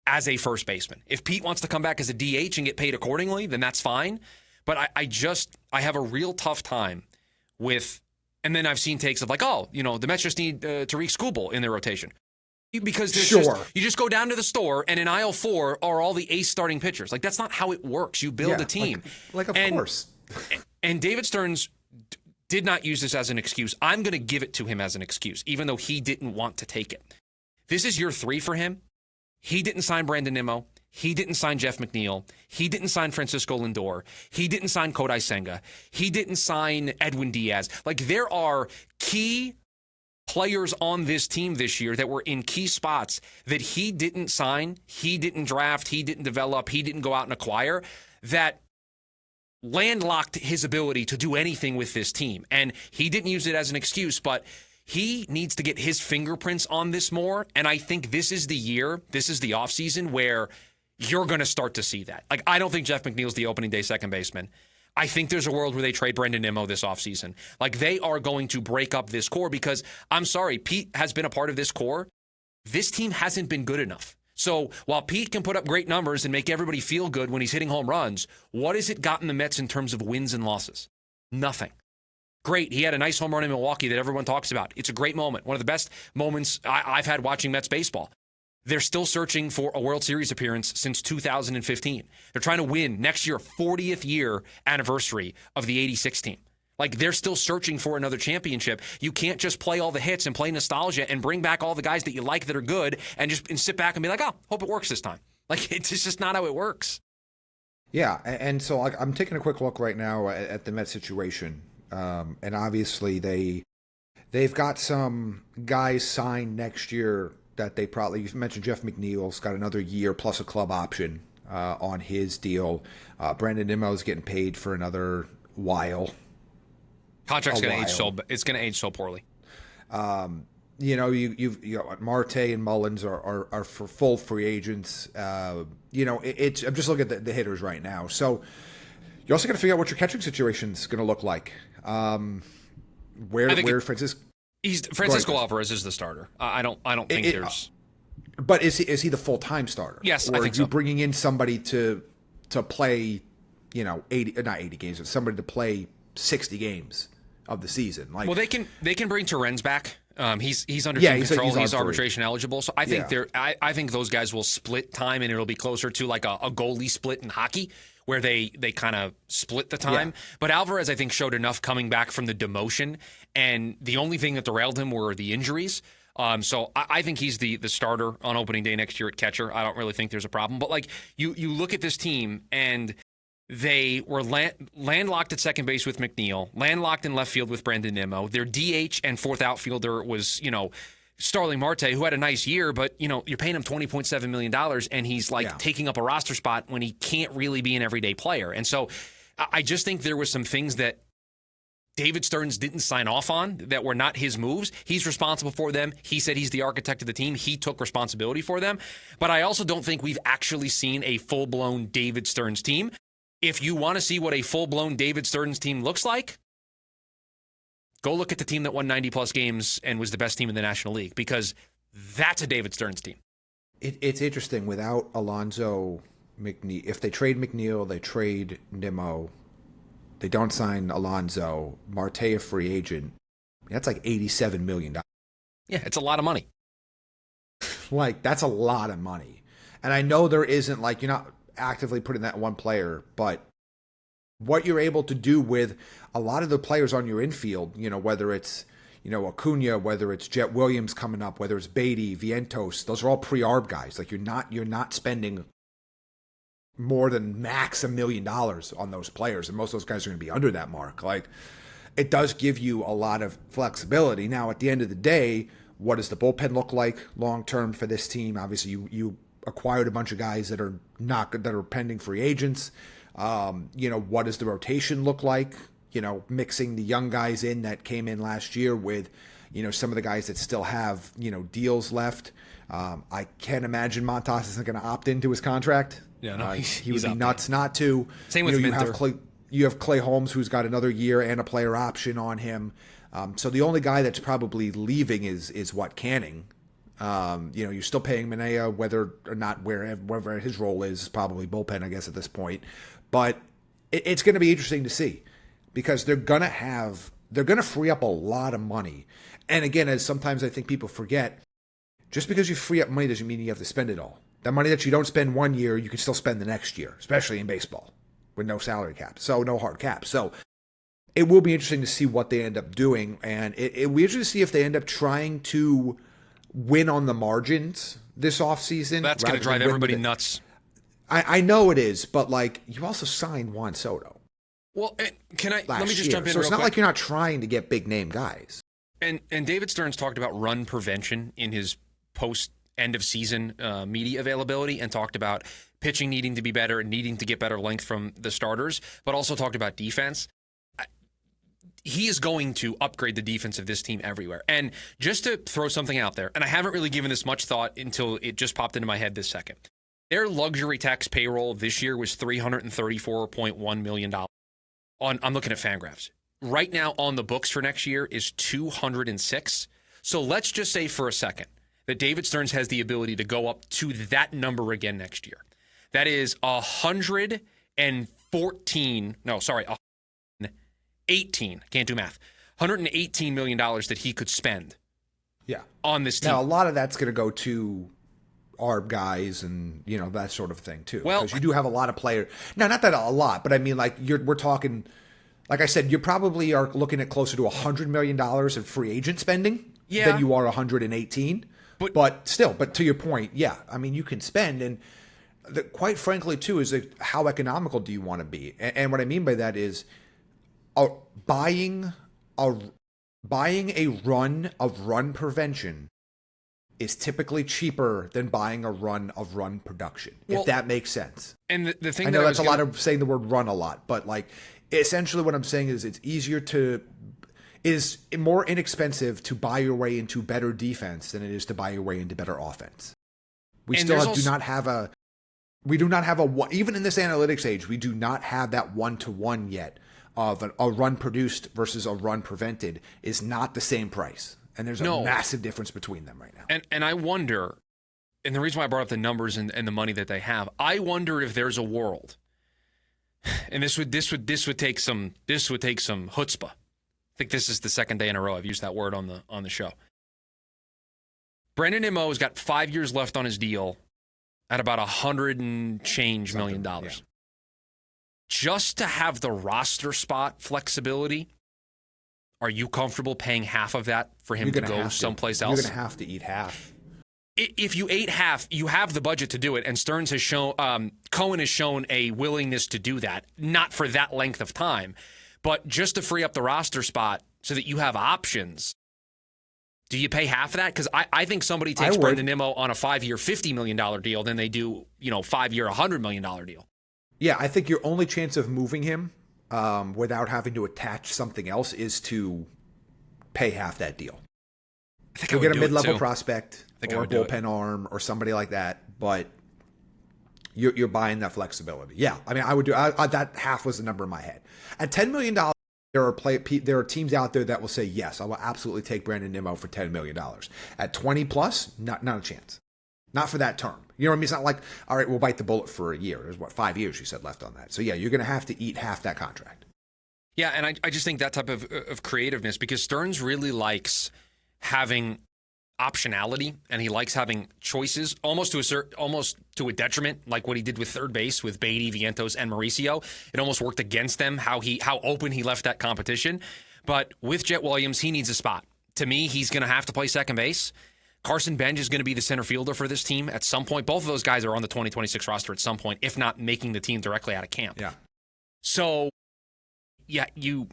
Speaker 1: as a first baseman. If Pete wants to come back as a DH and get paid accordingly, then that's fine. But I have a real tough time with, and then I've seen takes of like, oh, the Mets just need Tariq Skubal in their rotation. Because you just go down to the store and in aisle 4 are all the ace starting pitchers. Like, that's not how it works. You build a team.
Speaker 2: Like of course.
Speaker 1: And David Stearns did not use this as an excuse. I'm going to give it to him as an excuse, even though he didn't want to take it. This is year 3 for him. He didn't sign Brandon Nimmo. He didn't sign Jeff McNeil. He didn't sign Francisco Lindor. He didn't sign Kodai Senga. He didn't sign Edwin Diaz. Like, there are key players on this team this year that were in key spots that he didn't sign, he didn't draft, he didn't develop, he didn't go out and acquire, that landlocked his ability to do anything with this team. And he didn't use it as an excuse, but he needs to get his fingerprints on this more. And I think this is the year, this is the offseason where you're going to start to see that. Like, I don't think Jeff McNeil's the opening day second baseman. I think there's a world where they trade Brandon Nimmo this offseason. Like, they are going to break up this core because, I'm sorry, Pete has been a part of this core. This team hasn't been good enough. So while Pete can put up great numbers and make everybody feel good when he's hitting home runs, what has it gotten the Mets in terms of wins and losses? Nothing. Great. He had a nice home run in Milwaukee that everyone talks about. It's a great moment. One of the best moments I've had watching Mets baseball. They're still searching for a World Series appearance since 2015. They're trying to win next year, 40th year anniversary of the 86 team. Like, they're still searching for another championship. You can't just play all the hits and play nostalgia and bring back all the guys that you like that are good and sit back and be like, oh, hope it works this time. Like, it's just not how it works.
Speaker 2: Yeah, and so I'm taking a quick look right now at the Mets situation. And obviously they've got some guys signed next year that they probably, you mentioned Jeff McNeil's got another year plus a club option on his deal. Brandon Nimmo's getting paid for another while.
Speaker 1: Contract's going to age so poorly.
Speaker 2: You've Marte and Mullins are for full free agents. I'm just looking at the hitters right now. So you also got to figure out what your catching situation is going to look like.
Speaker 1: Francisco Alvarez is the starter. I don't think there's.
Speaker 2: But is he the full-time starter?
Speaker 1: Yes,
Speaker 2: or
Speaker 1: I think
Speaker 2: are you
Speaker 1: so.
Speaker 2: bringing in somebody to play not 80 games, but somebody to play 60 games of the season. Like,
Speaker 1: well, they can bring Terrence back. He's under
Speaker 2: Yeah,
Speaker 1: team control.
Speaker 2: he's on
Speaker 1: He's
Speaker 2: free.
Speaker 1: arbitration eligible. So I think
Speaker 2: Yeah.
Speaker 1: I think those guys will split time, and it'll be closer to like a goalie split in hockey, where they kind of split the time.
Speaker 2: Yeah.
Speaker 1: But Alvarez, I think, showed enough coming back from the demotion, and the only thing that derailed him were the injuries. So I think he's the starter on opening day next year at catcher. I don't really think there's a problem. But like you look at this team, and they were landlocked at second base with McNeil, landlocked in left field with Brandon Nimmo. Their DH and fourth outfielder was, Starling Marte, who had a nice year, but, you're paying him $20.7 million, and he's taking up a roster spot when he can't really be an everyday player. And so I just think there was some things that David Stearns didn't sign off on that were not his moves. He's responsible for them. He said he's the architect of the team. He took responsibility for them. But I also don't think we've actually seen a full-blown David Stearns team. If you want to see what a full-blown David Stearns team looks like, go look at the team that won 90-plus games and was the best team in the National League, because that's a David Stearns team.
Speaker 2: It's interesting. Without Alonso McNeil, if they trade McNeil, they trade Nimmo, they don't sign Alonso, Marte a free agent, that's like $87 million.
Speaker 1: Yeah, it's a lot of money.
Speaker 2: Like, that's a lot of money. And I know there isn't, like, you're not actively putting that one player, but what you're able to do with a lot of the players on your infield, whether it's, Acuna, whether it's Jet Williams coming up, whether it's Beatty, Vientos, those are all pre-arb guys. Like, you're not spending more than max $1 million on those players, and most of those guys are going to be under that mark. Like, it does give you a lot of flexibility. Now, at the end of the day, what does the bullpen look like long term for this team? Obviously, you acquired a bunch of guys that are pending free agents. What does the rotation look like? Mixing the young guys in that came in last year with, some of the guys that still have, deals left. I can't imagine Montas isn't going to opt into his contract.
Speaker 1: Yeah, no,
Speaker 2: he would be nuts not to.
Speaker 1: Same with Minter.
Speaker 2: You have Clay Holmes, who's got another year and a player option on him. So the only guy that's probably leaving is Canning. You're still paying Minaya, whether or not wherever his role is probably bullpen, I guess, at this point. But it's going to be interesting to see, because they're going to free up a lot of money. And again, as sometimes I think people forget, just because you free up money doesn't mean you have to spend it all. That money that you don't spend one year, you can still spend the next year, especially in baseball with no salary cap, so no hard cap. So it will be interesting to see what they end up doing, and it will be interesting to see if they end up trying to win on the margins this offseason.
Speaker 1: That's going to drive everybody nuts.
Speaker 2: I know it is, but like, you also signed Juan Soto.
Speaker 1: Well, let me just jump in.
Speaker 2: So it's not
Speaker 1: quick.
Speaker 2: like you're not trying to get big name guys.
Speaker 1: And David Stearns talked about run prevention in his post end of season media availability, and talked about pitching needing to be better and needing to get better length from the starters, but also talked about defense. He is going to upgrade the defense of this team everywhere. And just to throw something out there, and I haven't really given this much thought until it just popped into my head this second. Their luxury tax payroll this year was $334.1 million. I'm looking at Fangraphs. Right now on the books for next year is $206. So let's just say for a second that David Stearns has the ability to go up to that number again next year. That is 118, can't do math, $118 million that he could spend on this team.
Speaker 2: Now, a lot of that's going to go to ARB guys and, that sort of thing, too.
Speaker 1: Well,
Speaker 2: because you do have a lot of players. Now, not that a lot, but I mean, like, we're talking, like I said, you probably are looking at closer to $100 million in free agent spending than you are 118. But still, to your point, I mean, you can spend. And quite frankly, too, is how economical do you want to be? And what I mean by that is, buying a run of run prevention is typically cheaper than buying a run of run production, if that makes sense. And
Speaker 1: the thing
Speaker 2: I know that's a lot of saying the word run a lot, but like, essentially what I'm saying is is more inexpensive to buy your way into better defense than it is to buy your way into better offense. We do not have a even in this analytics age, we do not have that one-to-one yet of a run produced versus a run prevented is not the same price. And there's a massive difference between them right now.
Speaker 1: And I wonder, and the reason why I brought up the numbers and the money that they have, I wonder if there's a world And this would take some chutzpah. I think this is the second day in a row I've used that word on the show. Brandon Nimmo has got 5 years left on his deal at about $100 and change million. Yeah. Just to have the roster spot flexibility, are you comfortable paying half of that for him to go someplace else?
Speaker 2: You're going to have to eat half.
Speaker 1: If you ate half, you have the budget to do it, and Stearns has shown, Cohen has shown a willingness to do that, not for that length of time, but just to free up the roster spot so that you have options. Do you pay half of that? Because I think somebody takes Brandon Nimmo on a 5-year, $50 million deal than they do, 5-year, $100 million deal. Yeah,
Speaker 2: I think your only chance of moving him without having to attach something else is to pay half that deal. You'll get a mid-level prospect or a bullpen arm or somebody like that, but you're buying that flexibility. Yeah, I mean, I would do that. Half was the number in my head. At $10 million, there are teams out there that will say, yes, I will absolutely take Brandon Nimmo for $10 million. At 20 plus, not a chance. Not for that term. You know what I mean? It's not like, all right, we'll bite the bullet for a year. There's 5 years you said left on that. So yeah, you're going to have to eat half that contract.
Speaker 1: Yeah, and I just think that type of creativeness, because Stearns really likes having optionality, and he likes having choices, almost to a detriment, like what he did with third base with Beatty, Vientos, and Mauricio. It almost worked against them how open he left that competition. But with Jet Williams, he needs a spot. To me, he's going to have to play second base. Carson Bench is going to be the center fielder for this team at some point. Both of those guys are on the 2026 roster at some point, if not making the team directly out of camp.
Speaker 2: Yeah.
Speaker 1: So, yeah, you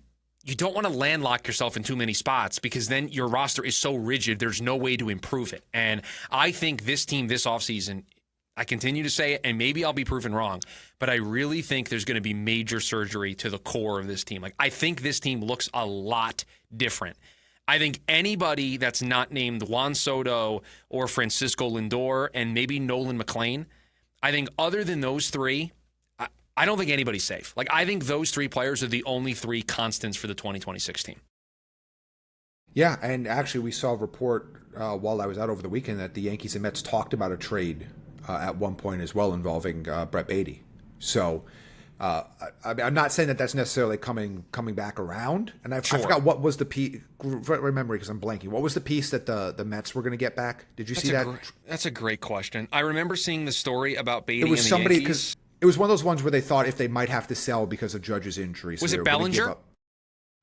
Speaker 1: don't want to landlock yourself in too many spots, because then your roster is so rigid, there's no way to improve it. And I think this team this offseason, I continue to say it, and maybe I'll be proven wrong, but I really think there's going to be major surgery to the core of this team. Like, I think this team looks a lot different. I think anybody that's not named Juan Soto or Francisco Lindor and maybe Nolan McLean, I think other than those three, I don't think anybody's safe. Like, I think those three players are the only three constants for the 2026 team.
Speaker 2: Yeah, and actually we saw a report while I was out over the weekend that the Yankees and Mets talked about a trade at one point as well involving Brett Beatty. So I'm not saying that that's necessarily coming back around. And I forgot what was the piece. Remember, because I'm blanking. What was the piece that the Mets were going to get back? Did you see that?
Speaker 1: That's a great question. I remember seeing the story about Beatty.
Speaker 2: It was
Speaker 1: and the
Speaker 2: somebody
Speaker 1: Yankees.
Speaker 2: It was one of those ones where they thought if they might have to sell because of Judge's injury. So
Speaker 1: was it Bellinger?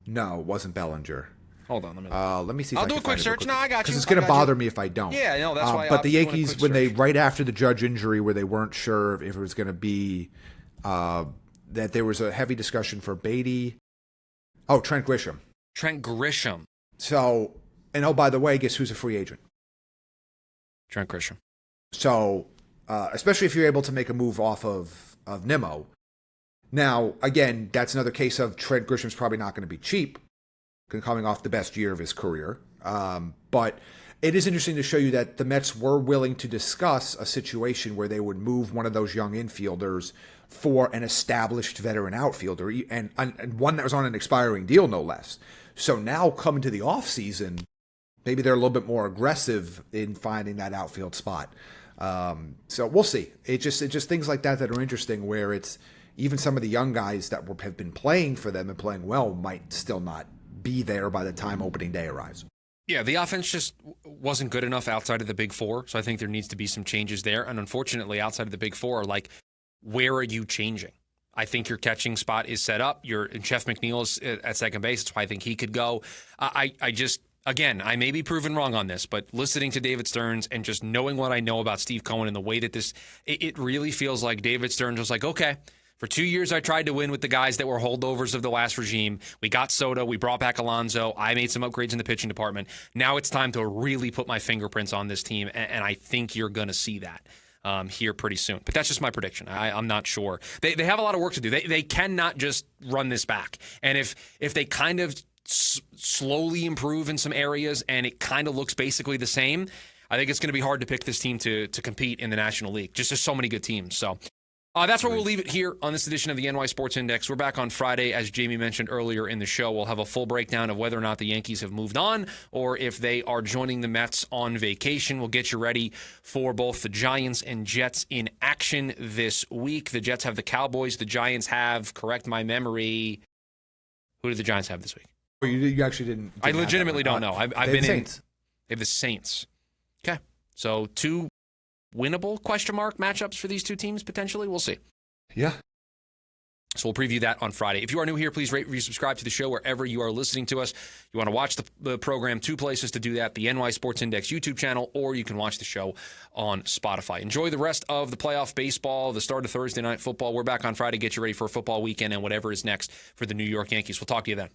Speaker 2: No, it wasn't Bellinger.
Speaker 1: Hold on,
Speaker 2: let me see.
Speaker 1: I'll do a quick search. No, I got you.
Speaker 2: Because it's going to bother me if I don't.
Speaker 1: Yeah, no, that's why.
Speaker 2: But the Yankees, when they right after the Judge injury, where they weren't sure if it was going to be that there was a heavy discussion for Beatty. Oh, Trent Grisham. So, and by the way, guess who's a free agent?
Speaker 1: Trent Grisham. So,
Speaker 2: especially if you're able to make a move off of Nimmo. Now, again, that's another case of Trent Grisham's probably not going to be cheap, coming off the best year of his career. But it is interesting to show you that the Mets were willing to discuss a situation where they would move one of those young infielders for an established veteran outfielder, and one that was on an expiring deal, no less. So now coming to the offseason, maybe they're a little bit more aggressive in finding that outfield spot. So we'll see. It's just things like that are interesting, where it's even some of the young guys that have been playing for them and playing well might still not be there by the time opening day arrives.
Speaker 1: Yeah, the offense just wasn't good enough outside of the Big Four, so I think there needs to be some changes there. And unfortunately, outside of the Big Four, like, where are you changing? I think your catching spot is set up. Jeff McNeil is at second base. That's why I think he could go. Again, I may be proven wrong on this, but listening to David Stearns and just knowing what I know about Steve Cohen and the way that it really feels like David Stearns was like, okay, for 2 years I tried to win with the guys that were holdovers of the last regime. We got Soto. We brought back Alonso. I made some upgrades in the pitching department. Now it's time to really put my fingerprints on this team, and I think you're going to see that here pretty soon. But that's just my prediction. I'm not sure. They have a lot of work to do. They cannot just run this back. And if they kind of slowly improve in some areas and it kind of looks basically the same, I think it's going to be hard to pick this team to compete in the National League. Just there's so many good teams. So That's where we'll leave it here on this edition of the NY Sports Index. We're back on Friday. As Jamie mentioned earlier in the show, we'll have a full breakdown of whether or not the Yankees have moved on or if they are joining the Mets on vacation. We'll get you ready for both the Giants and Jets in action this week. The Jets have the Cowboys. The Giants have, correct my memory, who do the Giants have this week?
Speaker 2: Well, you actually didn't.
Speaker 1: I legitimately don't know. I've been
Speaker 2: Saints.
Speaker 1: They have the Saints. Okay. So 2 winnable question mark matchups for these two teams potentially. We'll see.
Speaker 2: Yeah.
Speaker 1: So we'll preview that on Friday. If you are new here, please rate, review, subscribe to the show wherever you are listening to us. You want to watch the program, 2 places to do that, the NY Sports Index YouTube channel, or you can watch the show on Spotify. Enjoy the rest of the playoff baseball, the start of Thursday Night Football. We're back on Friday. Get you ready for a football weekend and whatever is next for the New York Yankees. We'll talk to you then.